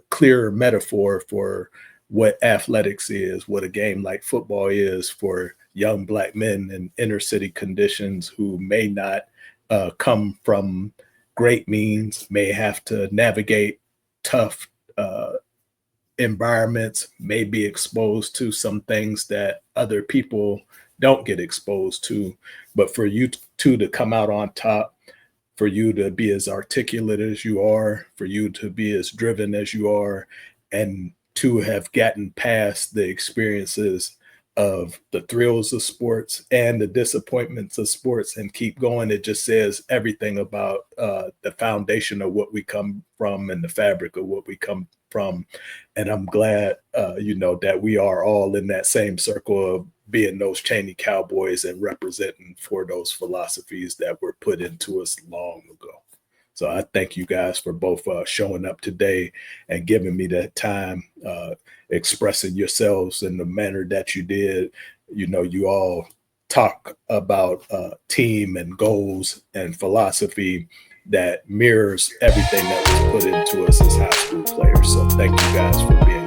clearer metaphor for what athletics is, what a game like football is for young Black men in inner city conditions who may not come from great means, may have to navigate tough environments, may be exposed to some things that other people don't get exposed to. But for you two to come out on top, for you to be as articulate as you are, for you to be as driven as you are, and to have gotten past the experiences of the thrills of sports and the disappointments of sports and keep going, it just says everything about the foundation of what we come from and the fabric of what we come from. And I'm glad, that we are all in that same circle of being those Chaney Cowboys and representing for those philosophies that were put into us long ago. So I thank you guys for both showing up today and giving me that time, expressing yourselves in the manner that you did. You all talk about team and goals and philosophy that mirrors everything that was put into us as high school players. So thank you guys for being